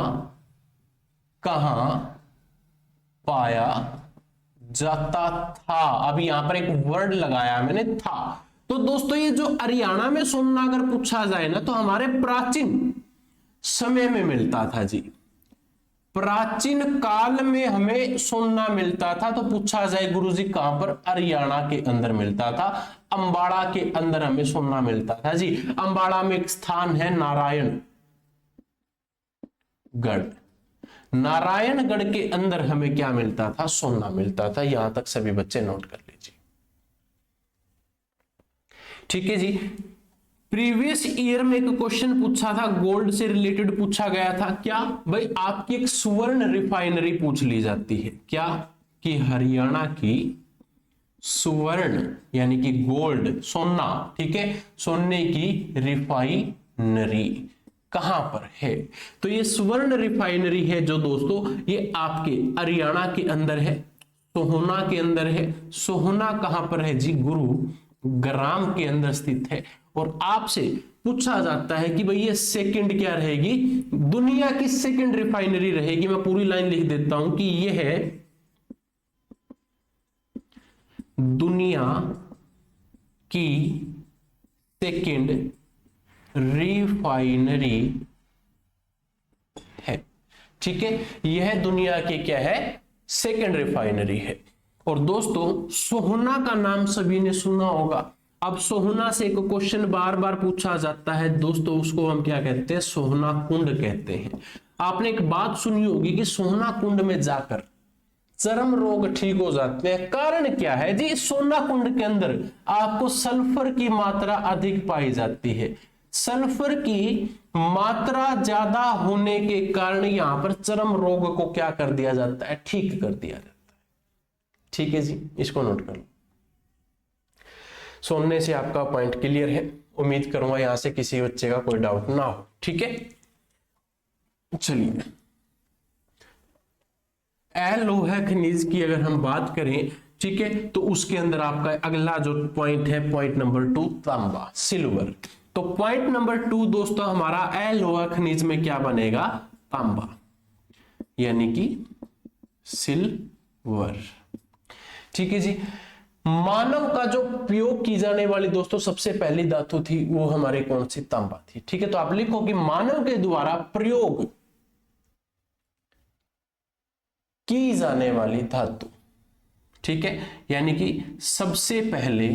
कहां पाया जाता था। अब यहां पर एक वर्ड लगाया मैंने था। तो दोस्तों ये जो हरियाणा में सोना अगर पूछा जाए ना तो हमारे प्राचीन समय में मिलता था जी, प्राचीन काल में हमें सोना मिलता था। तो पूछा जाए गुरुजी कहां पर, हरियाणा के अंदर मिलता था, अंबाड़ा के अंदर हमें सोना मिलता था जी। अंबाड़ा में एक स्थान है नारायणगढ़, नारायणगढ़ के अंदर हमें क्या मिलता था, सोना मिलता था। यहां तक सभी बच्चे नोट कर लीजिए, ठीक है जी। प्रीवियस ईयर में एक क्वेश्चन पूछा था गोल्ड से रिलेटेड, पूछा गया था क्या भाई, आपकी एक सुवर्ण रिफाइनरी पूछ ली जाती है क्या, कि हरियाणा की सुवर्ण यानी कि गोल्ड सोना, ठीक है, सोने की रिफाइनरी कहां पर है। तो ये सुवर्ण रिफाइनरी है जो दोस्तों ये आपके हरियाणा के अंदर है, सोहना के अंदर है। सोहना कहां पर है जी, गुरुग्राम के अंदर स्थित है। और आपसे पूछा जाता है कि भाई ये सेकंड क्या रहेगी, दुनिया की सेकंड रिफाइनरी रहेगी। मैं पूरी लाइन लिख देता हूं कि ये है दुनिया की सेकंड रिफाइनरी है, ठीक है। यह दुनिया की क्या है, सेकंड रिफाइनरी है। और दोस्तों सोहना का नाम सभी ने सुना होगा। अब सोहना से एक क्वेश्चन बार बार पूछा जाता है दोस्तों, उसको हम क्या कहते हैं, सोहना कुंड कहते हैं। आपने एक बात सुनी होगी कि सोहना कुंड में जाकर चर्म रोग ठीक हो जाते हैं। कारण क्या है जी, सोना कुंड के अंदर आपको सल्फर की मात्रा अधिक पाई जाती है। सल्फर की मात्रा ज्यादा होने के कारण यहां पर चर्म रोग को क्या कर दिया जाता है, ठीक कर दिया जाता है, ठीक है जी। इसको नोट कर लो। सोने से आपका पॉइंट क्लियर है, उम्मीद करूंगा यहां से किसी बच्चे का कोई डाउट ना हो, ठीक है। चलिए अलोह खनिज की अगर हम बात करें, ठीक है, तो उसके अंदर आपका अगला जो पॉइंट है, पॉइंट नंबर 2 तांबा, सिल्वर। तो पॉइंट नंबर 2 दोस्तों हमारा अलोह खनिज में क्या बनेगा, तांबा यानी कि सिल्वर, ठीक है जी। मानव का जो प्रयोग की जाने वाली दोस्तों सबसे पहली धातु थी वो हमारी कौन सी, तांबा थी, ठीक है। तो आप लिखो कि मानव के द्वारा प्रयोग की जाने वाली धातु, ठीक है, यानी कि सबसे पहले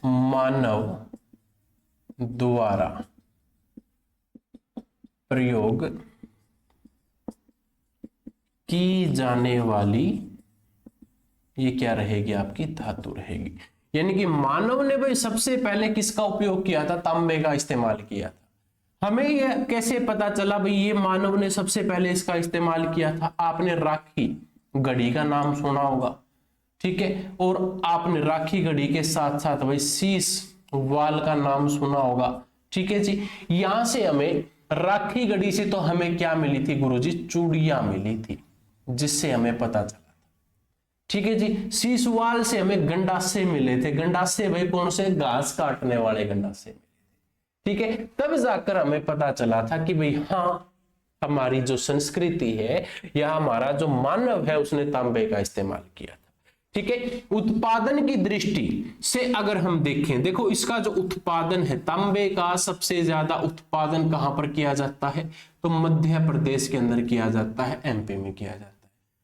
मानव द्वारा प्रयोग की जाने वाली ये क्या रहेगी, आपकी धातु रहेगी। यानी कि मानव ने भाई सबसे पहले किसका उपयोग किया था, तांबे का इस्तेमाल किया था। हमें यह कैसे पता चला भाई ये मानव ने सबसे पहले इसका इस्तेमाल किया था, आपने राखी घड़ी का नाम सुना होगा, ठीक है, और आपने राखी घड़ी के साथ साथ भाई शीश वाल का नाम सुना होगा, ठीक है जी। यहां से हमें राखी गढ़ी से तो हमें क्या मिली थी गुरुजी? चूड़ियां मिली थी, जिससे हमें पता चला। ठीक है जी। सीसवाल से हमें गंडासे मिले थे। गंडासे भाई कौन से? घास काटने वाले गंडासे मिले थे। ठीक है, तब जाकर हमें पता चला था कि भाई हाँ, हमारी जो संस्कृति है या हमारा जो मानव है उसने तांबे का इस्तेमाल किया था। ठीक है, उत्पादन की दृष्टि से अगर हम देखें, देखो इसका जो उत्पादन है, तांबे का सबसे ज्यादा उत्पादन कहां पर किया जाता है? तो मध्य प्रदेश के अंदर किया जाता है, एमपी में किया जाता है।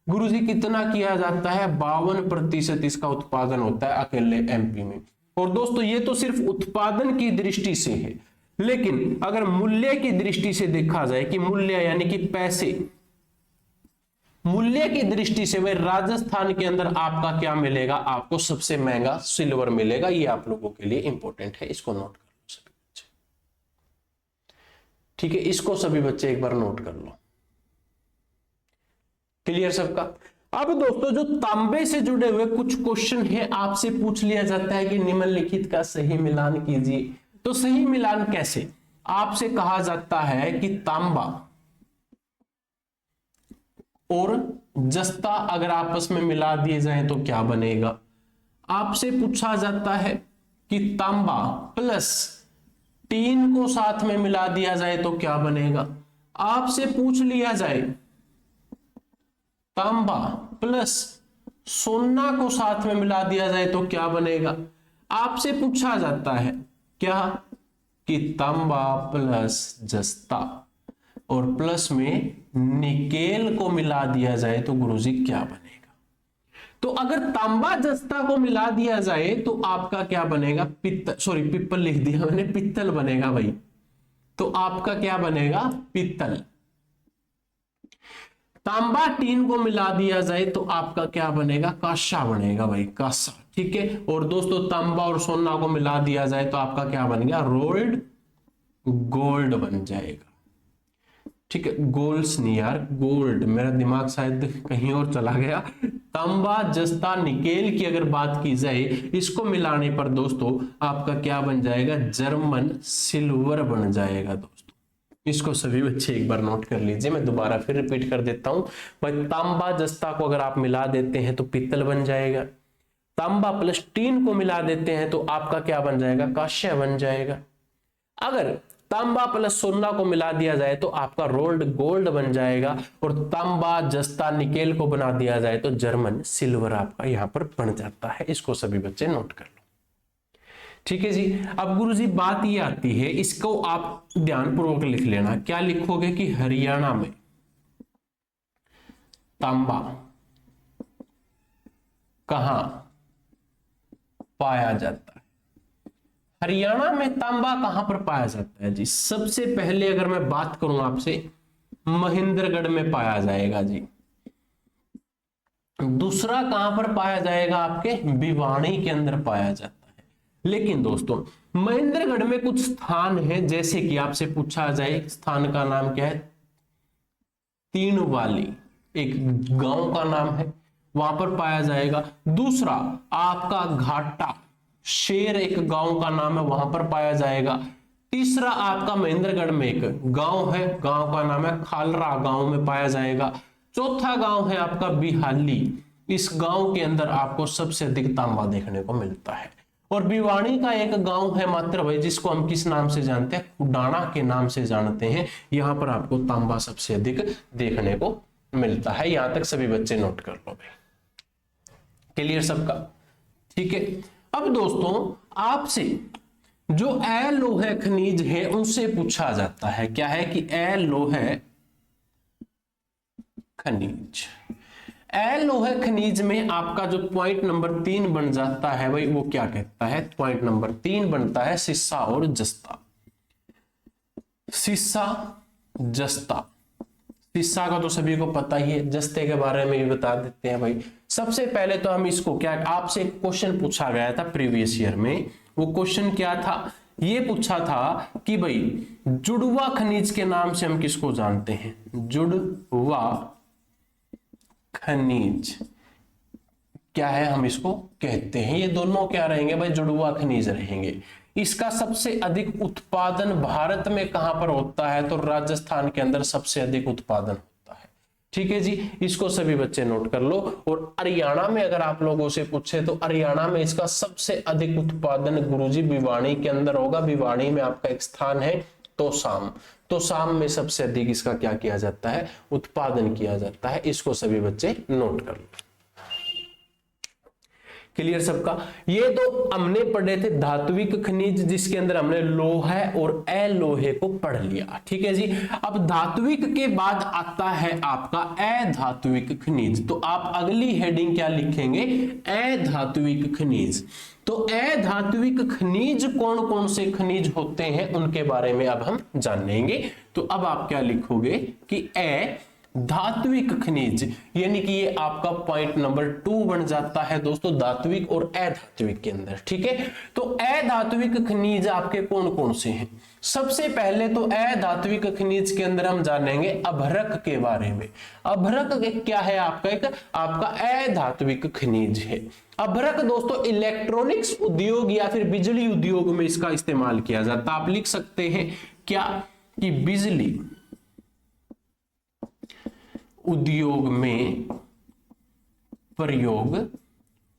गुरुजी कितना किया जाता है? 52% इसका उत्पादन होता है अकेले एमपी में। और दोस्तों ये तो सिर्फ उत्पादन की दृष्टि से है, लेकिन अगर मूल्य की दृष्टि से देखा जाए कि मूल्य यानी कि पैसे, मूल्य की दृष्टि से वह राजस्थान के अंदर आपका क्या मिलेगा? आपको सबसे महंगा सिल्वर मिलेगा। ये आप लोगों के लिए इंपॉर्टेंट है, इसको नोट कर लो सभी बच्चे। ठीक है, इसको सभी बच्चे एक बार नोट कर लो। क्लियर सबका? अब दोस्तों जो तांबे से जुड़े हुए कुछ क्वेश्चन है, आपसे पूछ लिया जाता है कि निम्नलिखित का सही मिलान कीजिए। तो सही मिलान कैसे? आपसे कहा जाता है कि तांबा और जस्ता अगर आपस में मिला दिए जाएं तो क्या बनेगा? आपसे पूछा जाता है कि तांबा प्लस टीन को साथ में मिला दिया जाए तो क्या बनेगा? आपसे पूछ लिया जाए तांबा प्लस सोना को साथ में मिला दिया जाए तो क्या बनेगा? आपसे पूछा जाता है क्या कि तांबा प्लस जस्ता और प्लस में निकेल को मिला दिया जाए तो गुरुजी क्या बनेगा? तो अगर तांबा जस्ता को मिला दिया जाए तो आपका क्या बनेगा? पित्तल, सॉरी पित्तल लिख दिया मैंने, पित्तल बनेगा भाई। तो आपका क्या बनेगा? पित्तल। तांबा टीन को मिला दिया जाए तो आपका क्या बनेगा? कांसा बनेगा भाई, कांसा। ठीक है, और दोस्तों तांबा और सोना को मिला दिया जाए तो आपका क्या बनेगा? रोल्ड गोल्ड बन जाएगा। ठीक है, गोल्ड्स नहीं यार, गोल्ड, मेरा दिमाग शायद कहीं और चला गया। तांबा जस्ता निकेल की अगर बात की जाए, इसको मिलाने पर दोस्तों आपका क्या बन जाएगा? जर्मन सिल्वर बन जाएगा दोस्तों। इसको सभी बच्चे एक बार नोट कर लीजिए, मैं दोबारा फिर रिपीट कर देता हूं भाई। तांबा जस्ता को अगर आप मिला देते हैं तो पित्तल बन जाएगा। तांबा प्लस टीन को मिला देते हैं तो आपका क्या बन जाएगा? कांस्य बन जाएगा। अगर तांबा प्लस सोना को मिला दिया जाए तो आपका रोल्ड गोल्ड बन जाएगा। और तांबा जस्ता निकेल को बना दिया जाए तो जर्मन सिल्वर आपका यहां पर बन जाता है। इसको सभी बच्चे नोट कर लो। ठीक है जी। अब गुरुजी बात ये आती है, इसको आप ध्यानपूर्वक लिख लेना। क्या लिखोगे कि हरियाणा में तांबा कहां पाया जाता है? हरियाणा में तांबा कहां पर पाया जाता है जी? सबसे पहले अगर मैं बात करूं आपसे, महेंद्रगढ़ में पाया जाएगा जी। दूसरा कहां पर पाया जाएगा? आपके भिवानी के अंदर पाया जाता है। लेकिन दोस्तों महेंद्रगढ़ में कुछ स्थान है, जैसे कि आपसे पूछा जाए स्थान का नाम क्या है? तीनवाली एक गांव का नाम है, वहां पर पाया जाएगा। दूसरा आपका घाटा शेर एक गांव का नाम है, वहां पर पाया जाएगा। तीसरा आपका महेंद्रगढ़ में एक गांव है, गांव का नाम है खालरा, गांव में पाया जाएगा। चौथा गांव है आपका बिहाली, इस गांव के अंदर आपको सबसे अधिक तांबा देखने को मिलता है। और भिवानी का एक गांव है मात्र भाई, जिसको हम किस नाम से जानते हैं? कुडाना के नाम से जानते हैं। यहां पर आपको तांबा सबसे अधिक देखने को मिलता है। यहां तक सभी बच्चे नोट कर लो भाई। क्लियर सबका? ठीक है। अब दोस्तों आपसे जो अलोह खनिज है उनसे पूछा जाता है, क्या है कि अलोह खनिज, अलोह खनिज में आपका जो पॉइंट नंबर 3 बन जाता है भाई, वो क्या कहता है? पॉइंट नंबर 3 बनता है सीसा और जस्ता। सीसा जस्ता, सीसा का तो सभी को पता ही है, जस्ते के बारे में भी बता देते हैं भाई। सबसे पहले तो हम इसको क्या, आपसे क्वेश्चन पूछा गया था प्रीवियस ईयर में, वो क्वेश्चन क्या था? ये पूछा था कि भाई जुड़वा खनिज के नाम से हम किसको जानते हैं? जुड़वा खनिज क्या है हम इसको कहते हैं? ये दोनों क्या रहेंगे भाई? जुड़वा खनिज रहेंगे। इसका सबसे अधिक उत्पादन भारत में कहां पर होता है? तो राजस्थान के अंदर सबसे अधिक उत्पादन होता है। ठीक है जी, इसको सभी बच्चे नोट कर लो। और हरियाणा में अगर आप लोगों से पूछे तो हरियाणा में इसका सबसे अधिक उत्पादन गुरुजी भिवानी के अंदर होगा। भिवानी में आपका एक स्थान है तोसाम, तोसाम में सबसे अधिक इसका क्या किया जाता है? उत्पादन किया जाता है। इसको सभी बच्चे नोट कर लो। क्लियर सबका? ये तो हमने पढ़े थे धात्विक खनिज, जिसके अंदर हमने लोहा और अलोहे को पढ़ लिया। ठीक है जी। अब धात्विक के बाद आता है आपका अधात्विक खनिज। तो आप अगली हेडिंग क्या लिखेंगे? अधात्विक खनिज। तो अधात्विक खनिज कौन कौन से खनिज होते हैं उनके बारे में अब हम जानेंगे। तो अब आप क्या लिखोगे कि धात्विक खनिज, यानी कि ये आपका पॉइंट नंबर 2 बन जाता है दोस्तों, धात्विक और अधात्विक के अंदर। ठीक है, तो अधात्विक खनिज आपके कौन कौन से हैं? सबसे पहले तो अधात्विक खनिज के अंदर हम जानेंगे अभ्रक के बारे में। अभ्रक क्या है? आपका अधात्विक खनिज है। अभ्रक दोस्तों इलेक्ट्रॉनिक्स उद्योग या फिर बिजली उद्योग में इसका इस्तेमाल किया जाता है। आप लिख सकते हैं क्या कि बिजली उद्योग में प्रयोग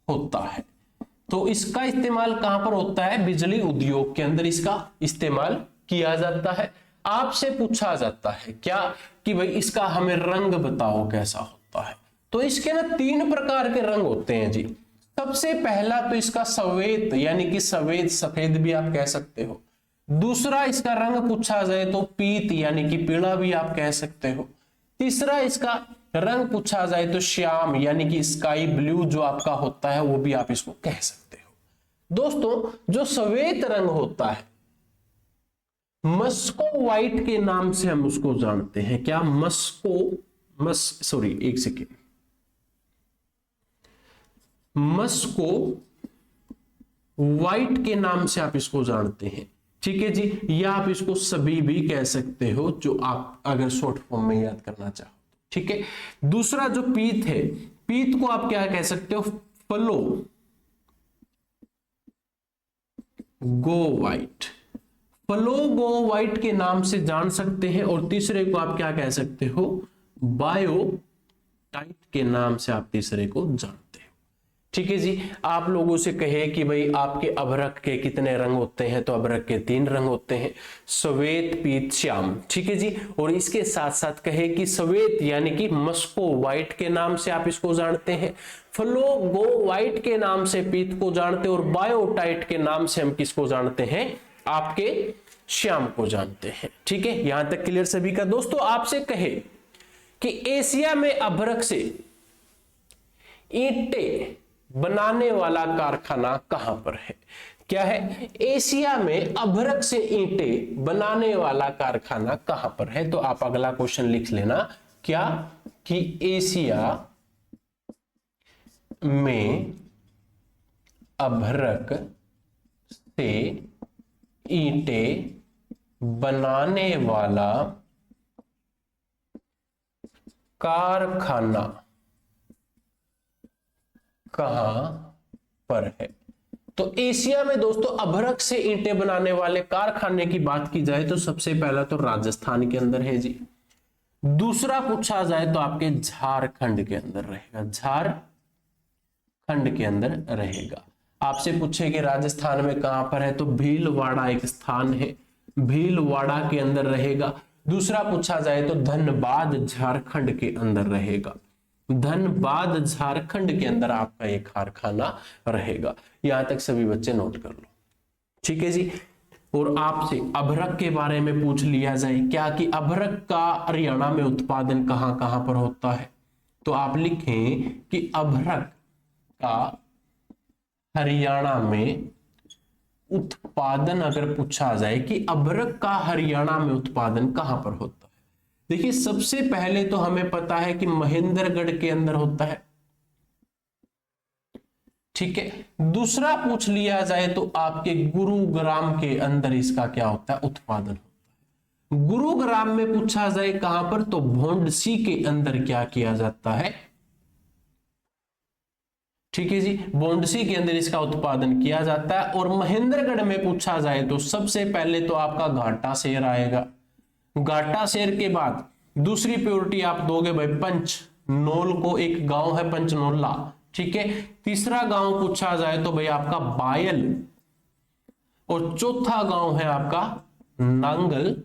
होता है। तो इसका इस्तेमाल कहां पर होता है? बिजली उद्योग के अंदर इसका इस्तेमाल किया जाता है। आपसे पूछा जाता है क्या कि भाई इसका हमें रंग बताओ कैसा होता है। तो इसके ना 3 प्रकार के रंग होते हैं जी। सबसे पहला तो इसका सफेद, यानी कि सफेद भी आप कह सकते हो। दूसरा इसका रंग पूछा जाए तो पीत, यानी कि पीला भी आप कह सकते हो। तीसरा इसका रंग पूछा जाए तो श्याम, यानी कि स्काई ब्लू जो आपका होता है वो भी आप इसको कह सकते हो। दोस्तों जो सफेद रंग होता है मस्को व्हाइट के नाम से हम उसको जानते हैं। क्या? एक सेकेंड, मस्को व्हाइट के नाम से आप इसको जानते हैं। ठीक है जी, या आप इसको सभी भी कह सकते हो, जो आप अगर शॉर्ट फॉर्म में याद करना चाहो। ठीक है, दूसरा जो पीत है, पीत को आप क्या कह सकते हो? फलो गो व्हाइट, फलो गो व्हाइट के नाम से जान सकते हैं। और तीसरे को आप क्या कह सकते हो? बायो टाइट के नाम से आप तीसरे को जानते हो। ठीक है जी। आप लोगों से कहे कि भाई आपके अभ्रक के कितने रंग होते हैं? तो अभ्रक के 3 रंग होते हैं, श्वेत, पीत, श्याम। ठीक है जी। और इसके साथ साथ कहे कि श्वेत यानी कि मस्को व्हाइट के नाम से आप इसको जानते हैं, फ्लो गो व्हाइट के नाम से पीत को जानते हैं, और बायोटाइट के नाम से हम किसको जानते हैं? आपके श्याम को जानते हैं। ठीक है, यहां तक क्लियर सभी का? दोस्तों आपसे कहे कि एशिया में अभ्रक से ईंटें बनाने वाला कारखाना कहां पर है? क्या है? एशिया में अभ्रक से ईंटें बनाने वाला कारखाना कहां पर है? तो आप अगला क्वेश्चन लिख लेना, क्या कि एशिया में अभ्रक से ईंटें बनाने वाला कारखाना कहां पर है? तो एशिया में दोस्तों अभ्रक से ईंटें बनाने वाले कारखाने की बात की जाए तो सबसे पहला तो राजस्थान के अंदर है जी। दूसरा पूछा जाए तो आपके झारखंड के अंदर रहेगा, झारखंड के अंदर रहेगा। आपसे पूछे कि राजस्थान में कहां पर है? तो भीलवाड़ा एक स्थान है, भीलवाड़ा के अंदर रहेगा। दूसरा पूछा जाए तो धनबाद झारखंड के अंदर रहेगा, धनबाद झारखंड के अंदर आपका एक कारखाना रहेगा। यहां तक सभी बच्चे नोट कर लो। ठीक है जी। और आपसे अभ्रक के बारे में पूछ लिया जाए क्या कि अभ्रक का हरियाणा में उत्पादन कहां कहां पर होता है? तो आप लिखें कि अभ्रक का हरियाणा में उत्पादन, अगर पूछा जाए कि अभ्रक का हरियाणा में उत्पादन कहां पर होता है? देखिए सबसे पहले तो हमें पता है कि महेंद्रगढ़ के अंदर होता है। ठीक है, दूसरा पूछ लिया जाए तो आपके गुरुग्राम के अंदर इसका क्या होता है? उत्पादन होता है। गुरुग्राम में पूछा जाए कहां पर? तो भोंडसी के अंदर क्या किया जाता है? ठीक है जी, बोंडसी के अंदर इसका उत्पादन किया जाता है। और महेंद्रगढ़ में पूछा जाए तो सबसे पहले तो आपका घाटा शेर आएगा। घाटा शेर के बाद दूसरी प्योरिटी आप दोगे भाई पंचनोल को, एक गांव है पंचनोला, ठीक है। तीसरा गांव पूछा जाए तो भाई आपका बायल, और चौथा गांव है आपका नांगल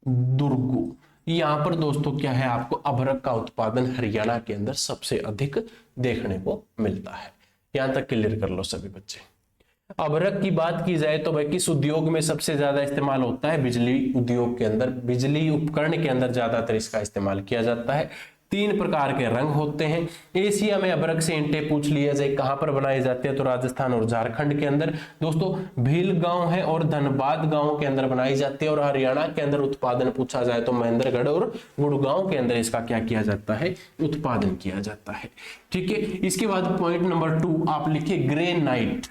दुर्गु। यहां पर दोस्तों क्या है, आपको अभ्रक का उत्पादन हरियाणा के अंदर सबसे अधिक देखने को मिलता है। यहां तक क्लियर कर लो सभी बच्चे। अभ्रक की बात की जाए तो भाई किस उद्योग में सबसे ज्यादा इस्तेमाल होता है, बिजली उद्योग के अंदर, बिजली उपकरण के अंदर ज्यादातर इसका इस्तेमाल किया जाता है। 3 प्रकार के रंग होते हैं। एशिया में अभ्रक से ईंटें पूछ लिया जाए कहां पर बनाई जाती है, तो राजस्थान और झारखंड के अंदर दोस्तों भील गांव है और धनबाद गांव के अंदर बनाई जाती है। और हरियाणा के अंदर उत्पादन पूछा जाए तो महेंद्रगढ़ और गुड़गांव के अंदर इसका क्या किया जाता है, उत्पादन किया जाता है। ठीक है, इसके बाद पॉइंट नंबर 2 आप लिखिए ग्रेनाइट।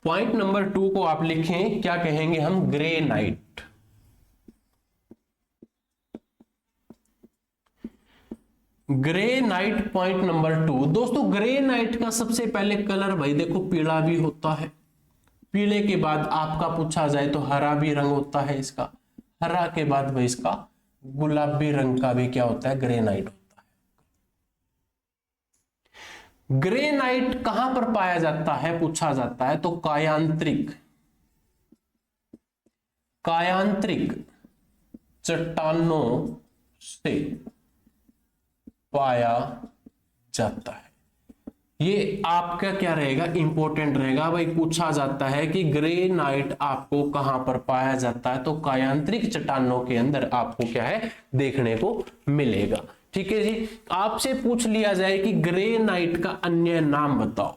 पॉइंट नंबर 2 को आप लिखें, क्या कहेंगे हम, ग्रेनाइट। ग्रेनाइट पॉइंट नंबर 2 दोस्तों, ग्रेनाइट का सबसे पहले कलर भाई देखो पीला भी होता है। पीले के बाद आपका पूछा जाए तो हरा भी रंग होता है इसका। हरा के बाद भाई इसका गुलाबी रंग का भी क्या होता है, ग्रेनाइट होता है। ग्रेनाइट कहां पर पाया जाता है पूछा जाता है तो कायांतरिक चट्टानों से पाया जाता है। ये आपका क्या रहेगा, इंपॉर्टेंट रहेगा भाई। पूछा जाता है कि ग्रेनाइट आपको कहां पर पाया जाता है, तो कायांतरिक चट्टानों के अंदर आपको क्या है, देखने को मिलेगा। ठीक है जी, आपसे पूछ लिया जाए कि ग्रेनाइट का अन्य नाम बताओ,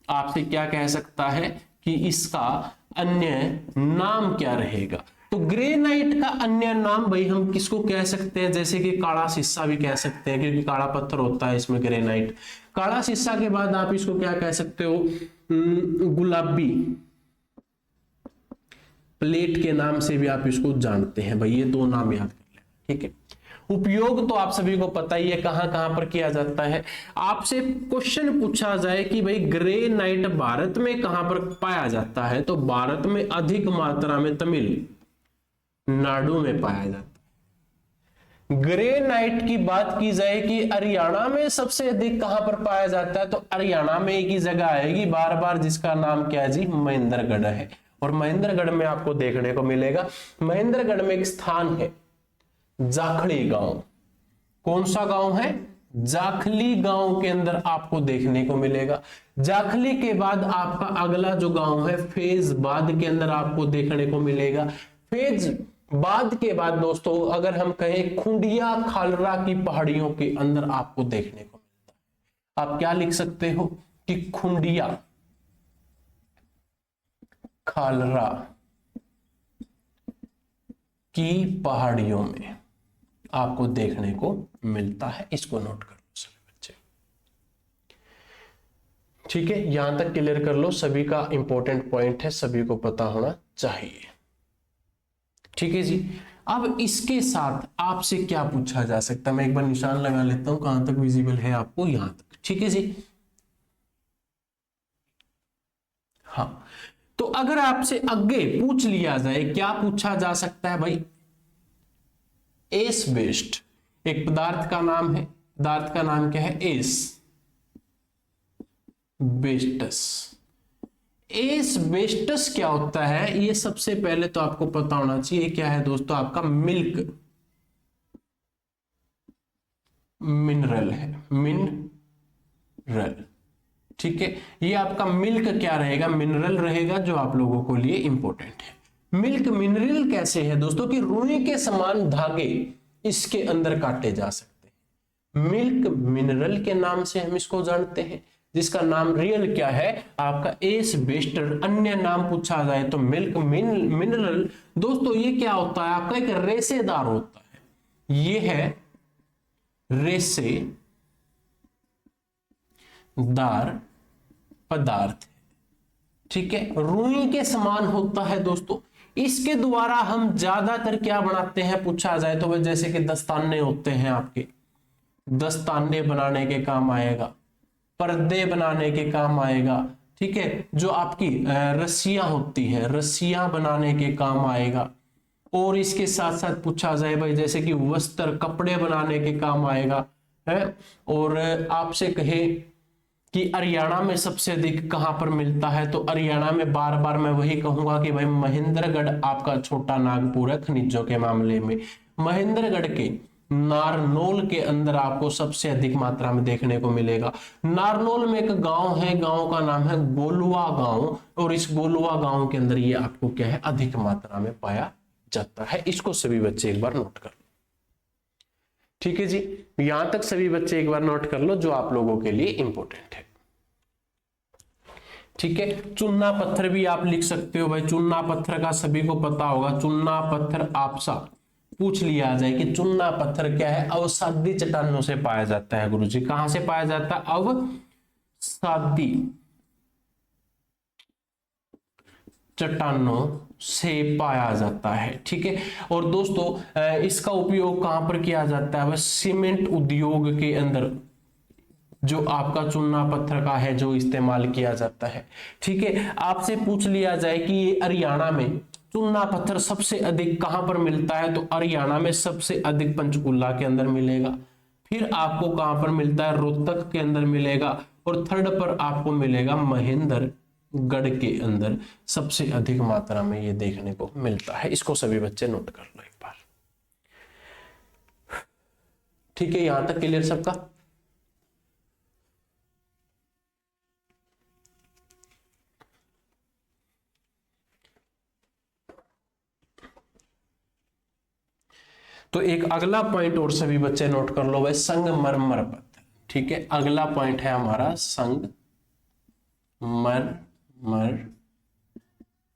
आपसे क्या कह सकता है कि इसका अन्य नाम क्या रहेगा। तो ग्रेनाइट का अन्य नाम भाई हम किसको कह सकते हैं, जैसे कि काला शीशा भी कह सकते हैं, क्योंकि काला पत्थर होता है इसमें ग्रेनाइट। काला शीशा के बाद आप इसको क्या कह सकते हो, गुलाबी प्लेट के नाम से भी आप इसको जानते हैं भाई। ये 2 नाम याद कर लेना, ठीक है। उपयोग तो आप सभी को पता ही है कहां कहां पर किया जाता है। आपसे क्वेश्चन पूछा जाए कि भाई ग्रेनाइट भारत में कहां पर पाया जाता है, तो भारत में अधिक मात्रा में तमिलनाडु में पाया जाता है। ग्रेनाइट की बात की जाए कि हरियाणा में सबसे अधिक कहां पर पाया जाता है, तो हरियाणा में एक ही जगह आएगी बार बार, जिसका नाम क्या है जी, महेंद्रगढ़ है। और महेंद्रगढ़ में आपको देखने को मिलेगा, महेंद्रगढ़ में एक स्थान है जाखली गांव। कौन सा गांव है, जाखली गांव के अंदर आपको देखने को मिलेगा। जाखली के बाद आपका अगला जो गांव है फैजाबाद के अंदर आपको देखने को मिलेगा। फैजाबाद के बाद दोस्तों अगर हम कहें खुंडिया खालरा की पहाड़ियों के अंदर आपको देखने को मिलता है। आप क्या लिख सकते हो कि खुंडिया खालरा की पहाड़ियों में आपको देखने को मिलता है। इसको नोट कर लो सभी बच्चे, ठीक है। यहां तक क्लियर कर लो, सभी का इंपॉर्टेंट पॉइंट है, सभी को पता होना चाहिए, ठीक है जी। अब इसके साथ आपसे क्या पूछा जा सकता है, मैं एक बार निशान लगा लेता हूं कहां तक विजिबल है आपको, यहां तक, ठीक है जी। हाँ, तो अगर आपसे आगे पूछ लिया जाए, क्या पूछा जा सकता है भाई, एस बेस्ट एक पदार्थ का नाम है, पदार्थ का नाम क्या है, एस बेस्टस। एस बेस्टस क्या होता है, ये सबसे पहले तो आपको पता होना चाहिए क्या है दोस्तों, आपका मिल्क मिनरल है, मिनरल, ठीक है। ये आपका मिल्क क्या रहेगा, मिनरल रहेगा, जो आप लोगों को लिए इंपॉर्टेंट है। मिल्क मिनरल कैसे है दोस्तों, कि रुई के समान धागे इसके अंदर काटे जा सकते हैं। मिल्क मिनरल के नाम से हम इसको जानते हैं, जिसका नाम रियल क्या है आपका एस बेस्टर। अन्य नाम पूछा जाए तो मिल्क मिनरल। दोस्तों ये क्या होता है, आपका एक रेशेदार होता है, ये है रेशेदार पदार्थ, ठीक है, रुई के समान होता है दोस्तों। इसके द्वारा हम ज्यादातर क्या बनाते हैं पूछा जाए तो जैसे कि दस्ताने होते हैं आपके, दस्ताने बनाने के काम आएगा, पर्दे बनाने के काम आएगा, ठीक है, जो आपकी रस्सियां होती है, रस्सियां बनाने के काम आएगा। और इसके साथ साथ पूछा जाए भाई जैसे कि वस्त्र, कपड़े बनाने के काम आएगा है। और आपसे कहे कि हरियाणा में सबसे अधिक कहां पर मिलता है, तो हरियाणा में बार बार मैं वही कहूंगा कि भाई महेंद्रगढ़ आपका छोटा नागपुर है खनिजों के मामले में। महेंद्रगढ़ के नारनौल के अंदर आपको सबसे अधिक मात्रा में देखने को मिलेगा। नारनौल में एक गांव है, गांव का नाम है गोलुआ गांव, और इस गोलुआ गांव के अंदर ये आपको क्या है, अधिक मात्रा में पाया जाता है। इसको सभी बच्चे एक बार नोट कर लो, ठीक है जी। यहां तक सभी बच्चे एक बार नोट कर लो जो आप लोगों के लिए इंपॉर्टेंट है, ठीक है। चुन्ना पत्थर भी आप लिख सकते हो भाई, चुन्ना पत्थर का सभी को पता होगा। चुन्ना पत्थर आपसा पूछ लिया जाए कि चुन्ना पत्थर क्या है, अवसादी चट्टानों से पाया जाता है गुरुजी। कहां से पाया जाता है? अवसादी चट्टानों से पाया जाता है, ठीक है। और दोस्तों इसका उपयोग कहां पर किया जाता है? बस सीमेंट उद्योग के अंदर जो आपका चुन्ना पत्थर का है जो इस्तेमाल किया जाता है, ठीक है। आपसे पूछ लिया जाए कि ये हरियाणा में चुन्ना पत्थर सबसे अधिक कहां पर मिलता है, तो हरियाणा में सबसे अधिक पंचकुला के अंदर मिलेगा। फिर आपको कहां पर मिलता है? रोहतक के अंदर मिलेगा। और थर्ड पर आपको मिलेगा महेंद्रगढ़ के अंदर सबसे अधिक मात्रा में ये देखने को मिलता है। इसको सभी बच्चे नोट कर लो एक बार, ठीक है। यहां तक क्लियर सबका? तो एक अगला पॉइंट और सभी बच्चे नोट कर लो भाई, संगमरमर पत्थर, ठीक है। अगला पॉइंट है हमारा संगमरमर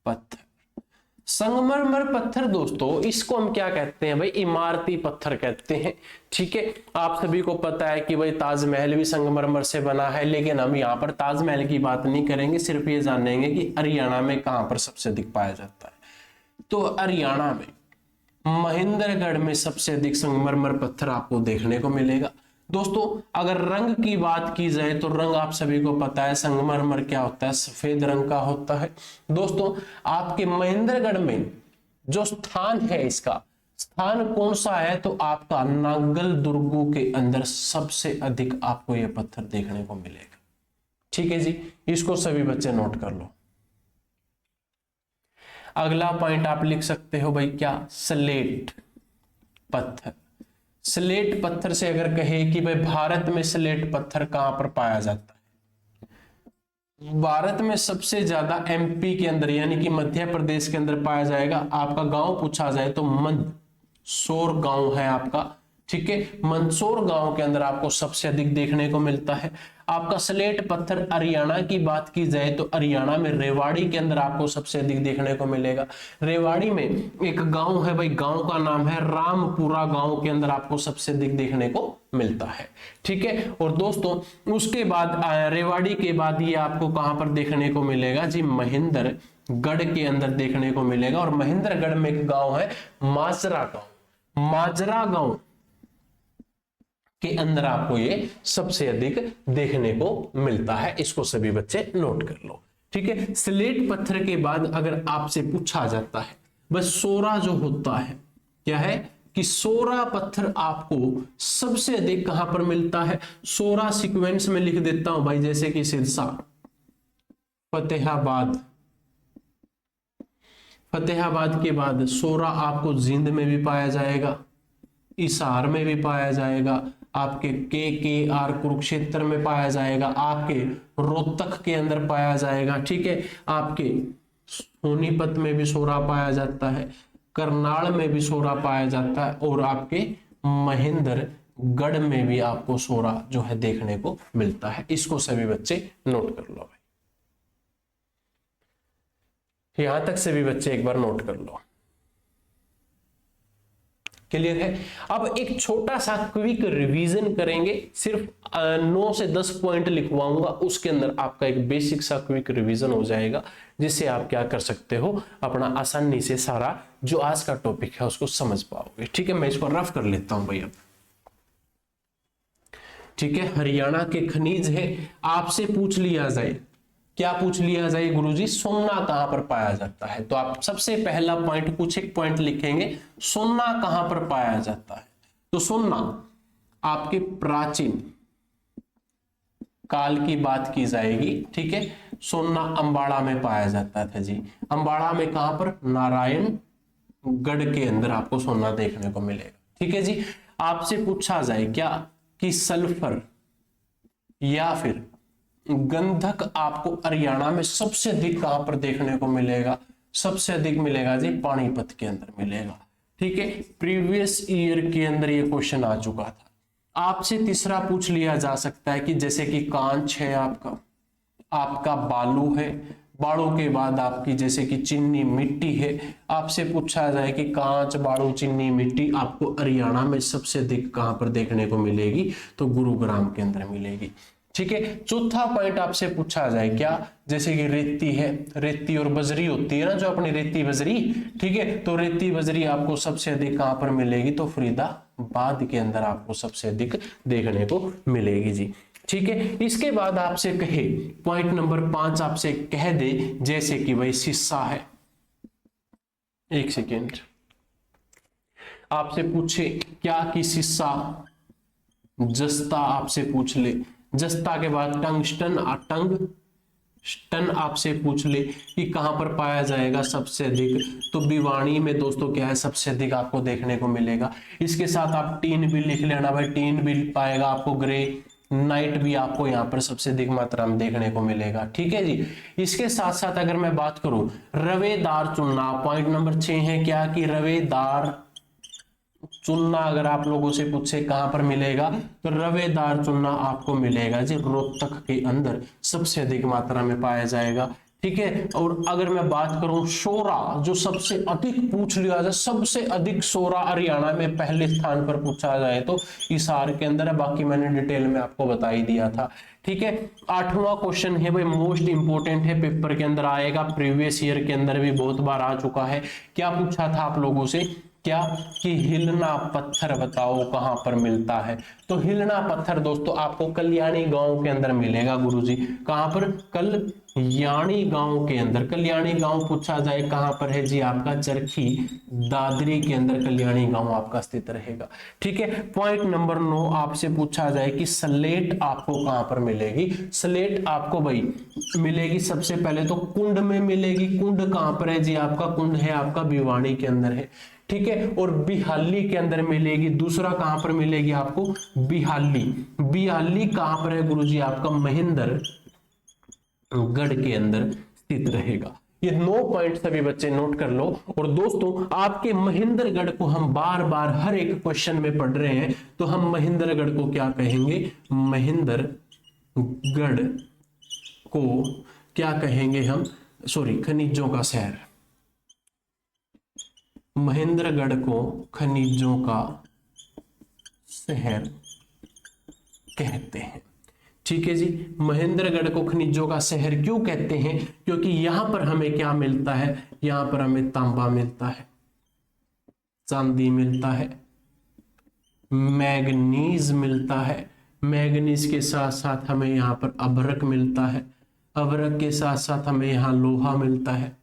पत्थर। संगमरमर पत्थर दोस्तों इसको हम क्या कहते हैं भाई? इमारती पत्थर कहते हैं, ठीक है। आप सभी को पता है कि भाई ताजमहल भी संगमरमर से बना है, लेकिन हम यहाँ पर ताजमहल की बात नहीं करेंगे, सिर्फ ये जानेंगे कि हरियाणा में कहां पर सबसे अधिक पाया जाता है। तो हरियाणा में महेंद्रगढ़ में सबसे अधिक संगमरमर पत्थर आपको देखने को मिलेगा। दोस्तों अगर रंग की बात की जाए तो रंग आप सभी को पता है संगमरमर क्या होता है? सफेद रंग का होता है। दोस्तों आपके महेंद्रगढ़ में जो स्थान है, इसका स्थान कौन सा है? तो आपका नांगल दुर्गों के अंदर सबसे अधिक आपको यह पत्थर देखने को मिलेगा, ठीक है जी। इसको सभी बच्चे नोट कर लो। अगला पॉइंट आप लिख सकते हो भाई क्या? स्लेट पत्थर। स्लेट पत्थर से अगर कहे कि भाई भारत में स्लेट पत्थर कहां पर पाया जाता है? भारत में सबसे ज्यादा एमपी के अंदर यानी कि मध्य प्रदेश के अंदर पाया जाएगा। आपका गांव पूछा जाए तो मंदसौर गांव है आपका, ठीक है। मंदसौर गांव के अंदर आपको सबसे अधिक देखने को मिलता है। आपका स्लेट पत्थर हरियाणा की बात की जाए तो हरियाणा में रेवाड़ी के अंदर आपको सबसे अधिक देखने को मिलेगा। रेवाड़ी में एक गांव है भाई, गांव का नाम है रामपुरा, गांव के अंदर आपको सबसे अधिक देखने को मिलता है, ठीक है। और दोस्तों उसके बाद रेवाड़ी के बाद ये आपको कहां पर देखने को मिलेगा जी? महेंद्रगढ़ के अंदर देखने को मिलेगा। और महेंद्रगढ़ में एक गांव है माजरा गांव, माजरा गांव के अंदर आपको ये सबसे अधिक देखने को मिलता है। इसको सभी बच्चे नोट कर लो, ठीक है। स्लेट पत्थर के बाद अगर आपसे पूछा जाता है बस सोरा जो होता है, क्या है कि सोरा पत्थर आपको सबसे अधिक कहां पर मिलता है? सोरा सीक्वेंस में लिख देता हूं भाई, जैसे कि सिरसा, फतेहाबाद, फतेहाबाद के बाद सोरा आपको जींद में भी पाया जाएगा, हिसार में भी पाया जाएगा, आपके के आर कुरुक्षेत्र में पाया जाएगा, आपके रोहतक के अंदर पाया जाएगा, ठीक है। आपके सोनीपत में भी सोरा पाया जाता है, करनाल में भी सोरा पाया जाता है, और आपके महेंद्रगढ़ में भी आपको सोरा जो है देखने को मिलता है। इसको सभी बच्चे नोट कर लो भाई, यहां तक सभी बच्चे एक बार नोट कर लो, क्लियर है। अब एक छोटा सा क्विक रिवीजन करेंगे, सिर्फ 9 से 10 पॉइंट लिखवाऊंगा, उसके अंदर आपका एक बेसिक सा क्विक रिवीजन हो जाएगा, जिससे आप क्या कर सकते हो, अपना आसानी से सारा जो आज का टॉपिक है उसको समझ पाओगे, ठीक है। मैं इसको रफ कर लेता हूं भैया, ठीक है, हरियाणा के खनिज है। आपसे पूछ लिया जाए, क्या पूछ लिया जाए गुरुजी, सोना कहां पर पाया जाता है, तो आप सबसे पहला पॉइंट, कुछ एक पॉइंट लिखेंगे, सोना कहां पर पाया जाता है। तो सोना आपके प्राचीन काल की बात की जाएगी, ठीक है। सोना अंबाड़ा में पाया जाता था जी। अंबाड़ा में कहां पर, नारायणगढ़ के अंदर आपको सोना देखने को मिलेगा, ठीक है जी। आपसे पूछा जाए क्या कि सल्फर या फिर गंधक आपको हरियाणा में सबसे अधिक कहां पर देखने को मिलेगा, सबसे अधिक मिलेगा जी पानीपत के अंदर मिलेगा, ठीक है। प्रीवियस ईयर के अंदर ये क्वेश्चन आ चुका था। आपसे तीसरा पूछ लिया जा सकता है कि जैसे कि कांच है आपका बालू है, बालू के बाद आपकी जैसे कि चीनी मिट्टी है। आपसे पूछा जाए कि कांच, बालू, चीनी मिट्टी आपको हरियाणा में सबसे अधिक कहां पर देखने को मिलेगी, तो गुरुग्राम के अंदर मिलेगी, ठीक है। चौथा पॉइंट आपसे पूछा जाए क्या, जैसे कि रेती है, रेती और बजरी होती है ना, जो अपनी रेती बजरी, ठीक है। तो रेती बजरी आपको सबसे अधिक कहां पर मिलेगी, तो फरीदाबाद के अंदर आपको सबसे अधिक देखने को मिलेगी जी, ठीक है। इसके बाद आपसे कहे पॉइंट नंबर 5 आपसे कह दे जैसे कि भाई शीशा है, एक सेकेंड, आपसे पूछे क्या कि शीशा, जस्ता आपसे पूछ ले, जस्ता के बाद टंगस्टन, टंगस्टन आपसे पूछ ले कि कहां पर पाया जाएगा सबसे अधिक, तो भिवानी में दोस्तों क्या है सबसे अधिक आपको देखने को मिलेगा। इसके साथ आप टीन भी लिख लेना भाई, टीन भी पाएगा आपको, ग्रे नाइट भी आपको यहाँ पर सबसे अधिक मात्रा में देखने को मिलेगा, ठीक है जी। इसके साथ साथ अगर मैं बात करूं रवेदार चूना, पॉइंट नंबर 6 है क्या कि रवेदार चूना अगर आप लोगों से पूछे कहां पर मिलेगा, तो रवेदार चूना आपको मिलेगा जी रोहतक के अंदर सबसे अधिक मात्रा में पाया जाएगा, ठीक है। और अगर मैं बात करूं सोरा, जो सबसे अधिक पूछ लिया जाए, सबसे अधिक सोरा हरियाणा में पहले स्थान पर पूछा जाए तो हिसार के अंदर है, बाकी मैंने डिटेल में आपको बता ही दिया था, ठीक है। 8वां क्वेश्चन है भाई, मोस्ट इंपोर्टेंट है, पेपर के अंदर आएगा, प्रीवियस ईयर के अंदर भी बहुत बार आ चुका है। क्या पूछा था आप लोगों से, क्या कि हिलना पत्थर बताओ कहां पर मिलता है, तो हिलना पत्थर दोस्तों आपको कल्याणी गांव के अंदर मिलेगा गुरुजी, कहां पर, कल्याणी गांव के अंदर। कल्याणी गांव पूछा जाए कहां पर है जी, आपका चरखी दादरी के अंदर कल्याणी गांव आपका स्थित रहेगा, ठीक है। पॉइंट नंबर 9 आपसे पूछा जाए कि स्लेट आपको कहां पर मिलेगी, स्लेट आपको भाई मिलेगी सबसे पहले तो कुंड में मिलेगी। कुंड कहां पर है जी, आपका कुंड है आपका भिवानी के अंदर है, ठीक है। और बिहाली के अंदर मिलेगी, दूसरा कहां पर मिलेगी आपको, बिहाली, बिहाली कहां पर है गुरुजी, आपका महेंद्रगढ़ के अंदर स्थित रहेगा। ये 9 पॉइंट सभी बच्चे नोट कर लो। और दोस्तों आपके महेंद्रगढ़ को हम बार बार हर एक क्वेश्चन में पढ़ रहे हैं, तो हम महेंद्रगढ़ को क्या कहेंगे, महेंद्रगढ़ को क्या कहेंगे हम, खनिजों का शहर, महेंद्रगढ़ को खनिजों का शहर कहते हैं, ठीक है जी। महेंद्रगढ़ को खनिजों का शहर क्यों कहते हैं, क्योंकि यहां पर हमें क्या मिलता है, यहां पर हमें तांबा मिलता है, चांदी मिलता है, मैग्नीज मिलता है, मैग्नीज के साथ साथ हमें यहां पर अभ्रक मिलता है, अभ्रक के साथ साथ हमें यहां लोहा मिलता है,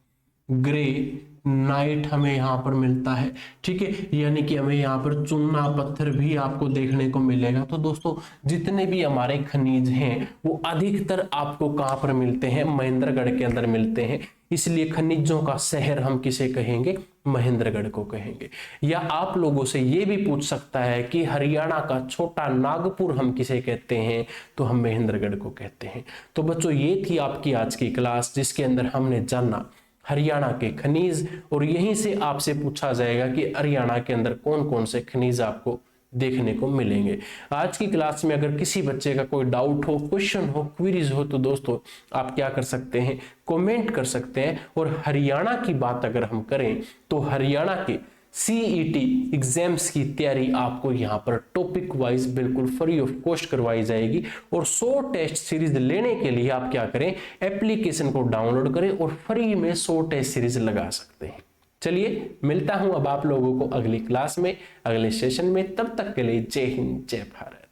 ग्रे नाइट हमें यहाँ पर मिलता है, ठीक है। यानी कि हमें यहाँ पर चूना पत्थर भी आपको देखने को मिलेगा। तो दोस्तों जितने भी हमारे खनिज हैं वो अधिकतर आपको कहाँ पर मिलते हैं, महेंद्रगढ़ के अंदर मिलते हैं। इसलिए खनिजों का शहर हम किसे कहेंगे, महेंद्रगढ़ को कहेंगे। या आप लोगों से ये भी पूछ सकता है कि हरियाणा का छोटा नागपुर हम किसे कहते हैं, तो हम महेंद्रगढ़ को कहते हैं। तो बच्चों ये थी आपकी आज की क्लास, जिसके अंदर हमने जाना हरियाणा के खनिज, और यहीं से आपसे पूछा जाएगा कि हरियाणा के अंदर कौन कौन से खनिज आपको देखने को मिलेंगे। आज की क्लास में अगर किसी बच्चे का कोई डाउट हो, क्वेश्चन हो, क्वेरीज हो, तो दोस्तों आप क्या कर सकते हैं, कमेंट कर सकते हैं। और हरियाणा की बात अगर हम करें तो हरियाणा के CET एग्जाम्स की तैयारी आपको यहाँ पर टॉपिक वाइज बिल्कुल फ्री ऑफ कॉस्ट करवाई जाएगी। और 100 टेस्ट सीरीज लेने के लिए आप क्या करें, एप्लीकेशन को डाउनलोड करें और फ्री में 100 टेस्ट सीरीज लगा सकते हैं। चलिए मिलता हूं अब आप लोगों को अगली क्लास में, अगले सेशन में। तब तक के लिए जय हिंद, जय भारत।